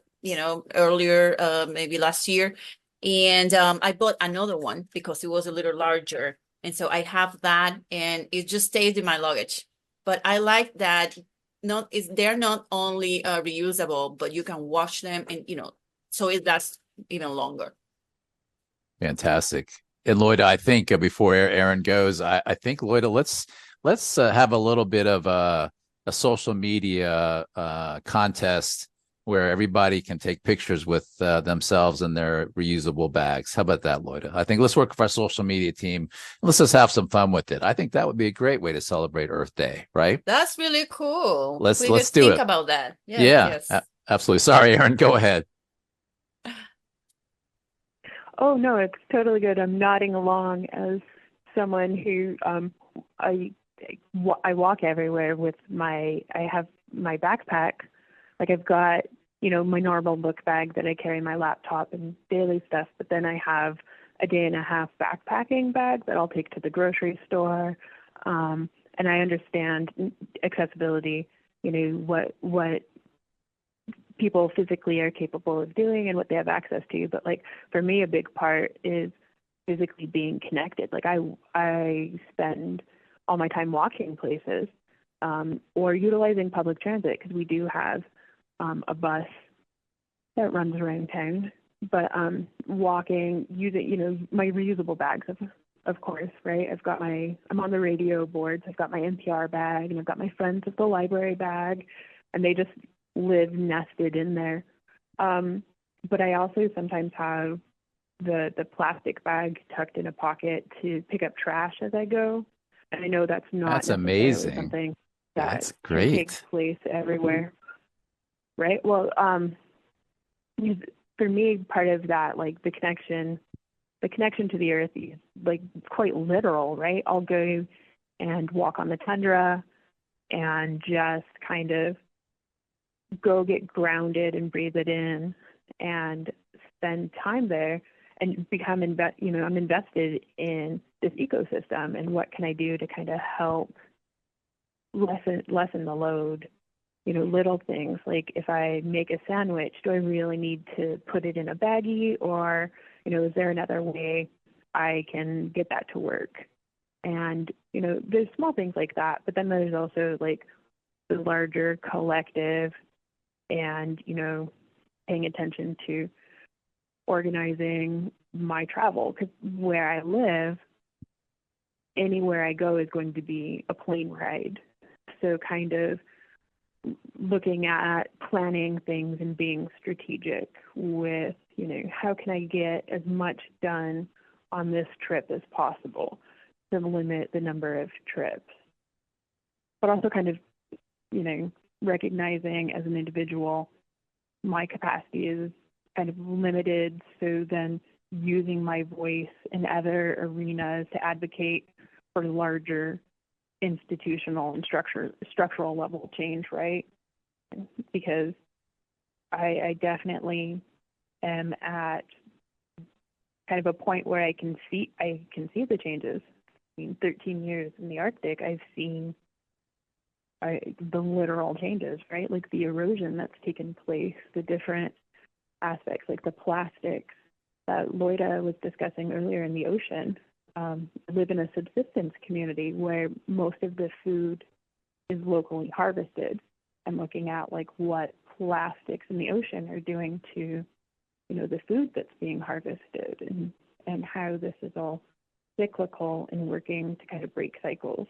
B: earlier, maybe last year. And I bought another one because it was a little larger. And so I have that, and it just stays in my luggage. But I like that they're not only reusable, but you can wash them, and so it lasts even longer.
A: Fantastic. And Loida, I think before Erin goes, I think Loida, let's have a little bit of a social media contest where everybody can take pictures with themselves and their reusable bags. How about that, Loida? I think let's work with our social media team. Let's just have some fun with it. I think that would be a great way to celebrate Earth Day, right?
B: That's really cool.
A: Let's do
B: think
A: it.
B: about that.
A: Yes, absolutely. Sorry, Erin, go ahead.
D: Oh, no, it's totally good. I'm nodding along as someone who I walk everywhere with I have my backpack. Like I've got, my normal book bag that I carry my laptop and daily stuff, but then I have a day and a half backpacking bag that I'll take to the grocery store. And I understand accessibility, what people physically are capable of doing and what they have access to. But like for me, a big part is physically being connected. Like I spend all my time walking places or utilizing public transit, because we do have a bus that runs around town. But walking, using, my reusable bags, of course, right? I'm on the radio boards. I've got my NPR bag, and I've got my Friends of the Library bag, and they just live nested in there. But I also sometimes have the plastic bag tucked in a pocket to pick up trash as I go. And I know that's not
A: That's
D: necessarily
A: amazing.
D: something that
A: That's great.
D: takes place everywhere. Right? Well, for me, part of that, like the connection to the earth is like quite literal, right? I'll go and walk on the tundra and just kind of go get grounded and breathe it in and spend time there and become I'm invested in this ecosystem, and what can I do to kind of help lessen the load. Little things like if I make a sandwich, do I really need to put it in a baggie, or is there another way I can get that to work? And there's small things like that, but then there's also like the larger collective, and paying attention to organizing my travel, because where I live, anywhere I go is going to be a plane ride. So kind of looking at planning things and being strategic with, how can I get as much done on this trip as possible to limit the number of trips. But also kind of, recognizing as an individual, my capacity is kind of limited. So then using my voice in other arenas to advocate for larger institutional and structural level change, right? Because I definitely am at kind of a point where I can see the changes. 13 years in the Arctic, I've seen the literal changes, right? Like the erosion that's taken place, the different aspects, like the plastics that Loida was discussing earlier in the ocean. I live in a subsistence community where most of the food is locally harvested, and looking at like what plastics in the ocean are doing to, the food that's being harvested, and how this is all cyclical and working to kind of break cycles.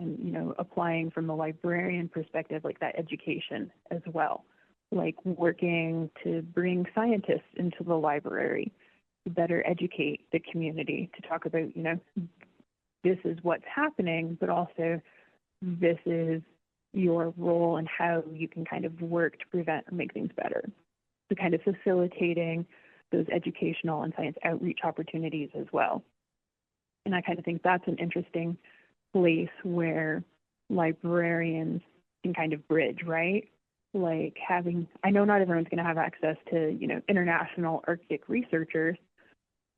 D: And, applying from the librarian perspective, like that education as well, like working to bring scientists into the library to better educate the community, to talk about, this is what's happening, but also this is your role and how you can kind of work to prevent or make things better. So kind of facilitating those educational and science outreach opportunities as well. And I kind of think that's an interesting place where librarians can kind of bridge, right? Like I know not everyone's going to have access to, international Arctic researchers,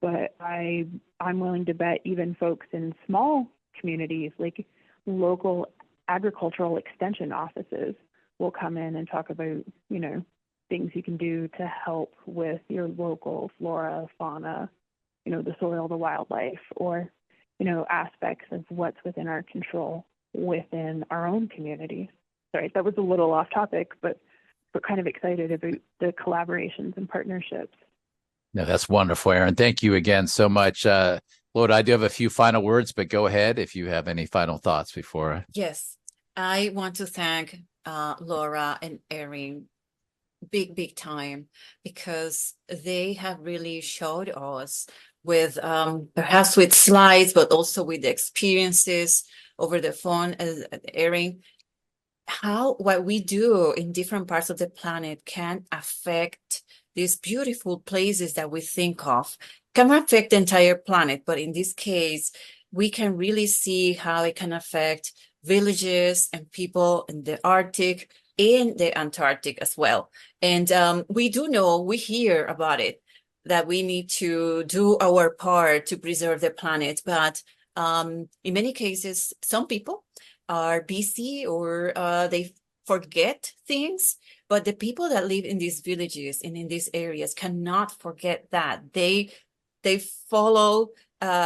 D: but I'm willing to bet even folks in small communities, like local agricultural extension offices, will come in and talk about, things you can do to help with your local flora, fauna, the soil, the wildlife, or, aspects of what's within our control within our own communities. Sorry, that was a little off topic, but kind of excited about the collaborations and partnerships.
A: No, that's wonderful, Erin. Thank you again so much. Loida, I do have a few final words, but go ahead if you have any final thoughts before.
B: Yes, I want to thank Laura and Erin big time, because they have really showed us with perhaps with slides, but also with the experiences over the phone, as Erin, how what we do in different parts of the planet can affect these beautiful places that we think of, can affect the entire planet. But in this case, we can really see how it can affect villages and people in the Arctic, in the Antarctic as well. And we do know, we hear about it, that we need to do our part to preserve the planet. But in many cases, some people are busy, or they forget things. But the people that live in these villages and in these areas cannot forget that. They follow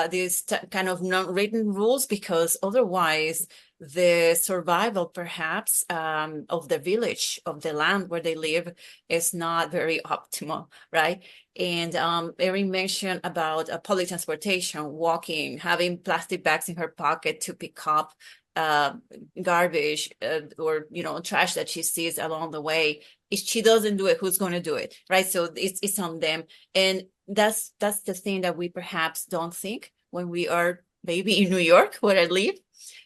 B: these kind of non-written rules, because otherwise the survival perhaps of the village, of the land where they live, is not very optimal, right? And Erin mentioned about public transportation, walking, having plastic bags in her pocket to pick up garbage or trash that she sees along the way. If she doesn't do it, who's going to do it, right? So it's on them. And that's the thing that we perhaps don't think when we are maybe in New York, where I live,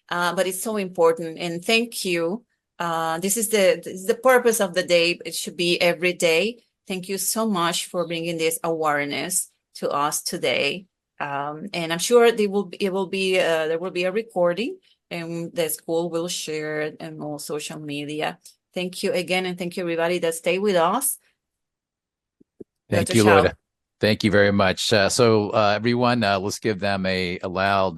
B: but it's so important. And thank you. This is the purpose of the day. It should be every day. Thank you so much for bringing this awareness to us today. And I'm sure there will be a recording, and the school will share it on all social media. Thank you again, and thank you everybody that stayed with us.
A: Thank
B: Dr.
A: you,
B: Chow.
A: Loida. Thank you very much. Everyone, let's give them a loud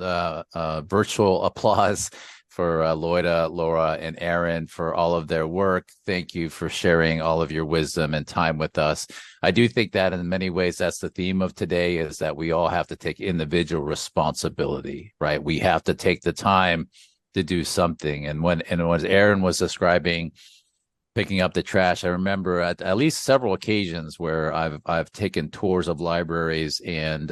A: virtual applause for Loida, Laura, and Erin for all of their work. Thank you for sharing all of your wisdom and time with us. I do think that in many ways, that's the theme of today, is that we all have to take individual responsibility, right? We have to take the time to do something. And when Erin was describing picking up the trash, I remember at least several occasions where I've taken tours of libraries and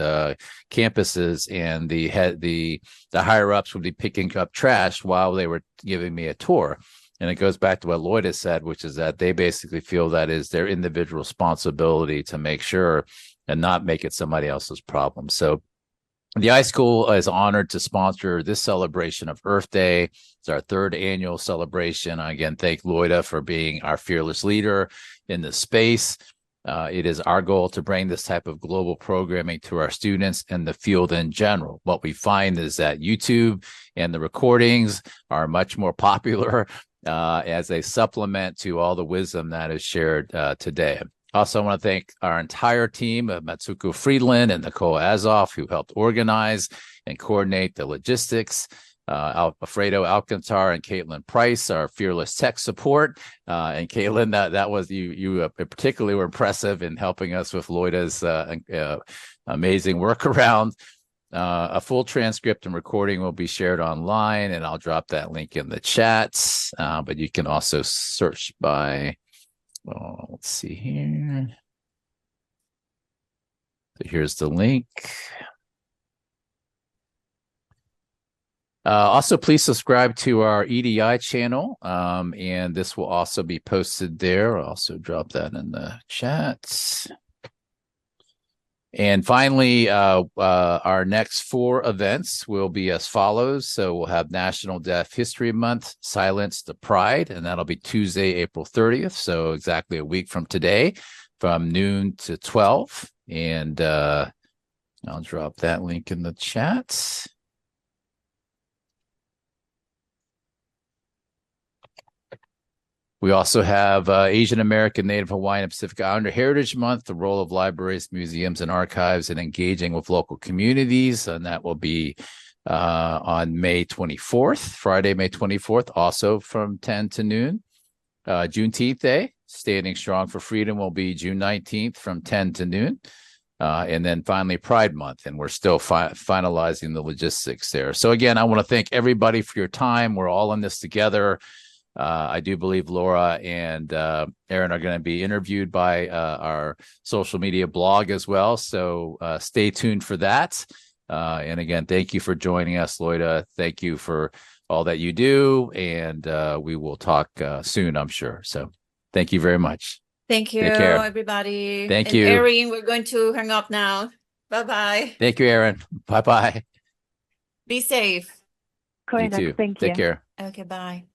A: campuses, and the higher ups would be picking up trash while they were giving me a tour. And it goes back to what Loida said, which is that they basically feel that is their individual responsibility to make sure and not make it somebody else's problem. So the iSchool is honored to sponsor this celebration of Earth Day. It's our third annual celebration. Again, thank Loida for being our fearless leader in this space. It is our goal to bring this type of global programming to our students and the field in general. What we find is that YouTube and the recordings are much more popular as a supplement to all the wisdom that is shared today. Also, I want to thank our entire team of Matsuko Friedland and Nicole Azoff, who helped organize and coordinate the logistics. Alfredo Alcantar and Caitlin Price, our fearless tech support. And Caitlin, that was you particularly were impressive in helping us with Loida's amazing workaround. A full transcript and recording will be shared online, and I'll drop that link in the chats. But you can also search by, let's see here. So here's the link. Also, please subscribe to our EDI channel, and this will also be posted there. I'll also drop that in the chat. And finally, our next 4 events will be as follows. So we'll have National Deaf History Month, Silence the Pride, and that'll be Tuesday, April 30th. So exactly a week from today, from noon to 12. And I'll drop that link in the chat. We also have Asian American, Native Hawaiian, and Pacific Islander Heritage Month, the role of libraries, museums, and archives in engaging with local communities. And that will be on May 24th, Friday, May 24th, also from 10 to noon. Juneteenth Day, Standing Strong for Freedom, will be June 19th from 10 to noon. And then finally Pride Month, and we're still finalizing the logistics there. So again, I want to thank everybody for your time. We're all in this together. I do believe Laura and Erin are going to be interviewed by our social media blog as well. So stay tuned for that. And again, thank you for joining us, Loida. Thank you for all that you do. And we will talk soon, I'm sure. So thank you very much.
B: Thank you,
A: Take care.
B: everybody.
A: Thank
B: and
A: you.
B: Erin, we're going to hang up now. Bye-bye.
A: Thank you, Erin. Bye-bye.
B: Be safe.
A: You too.
D: Thank you.
A: Take care.
B: Okay, bye.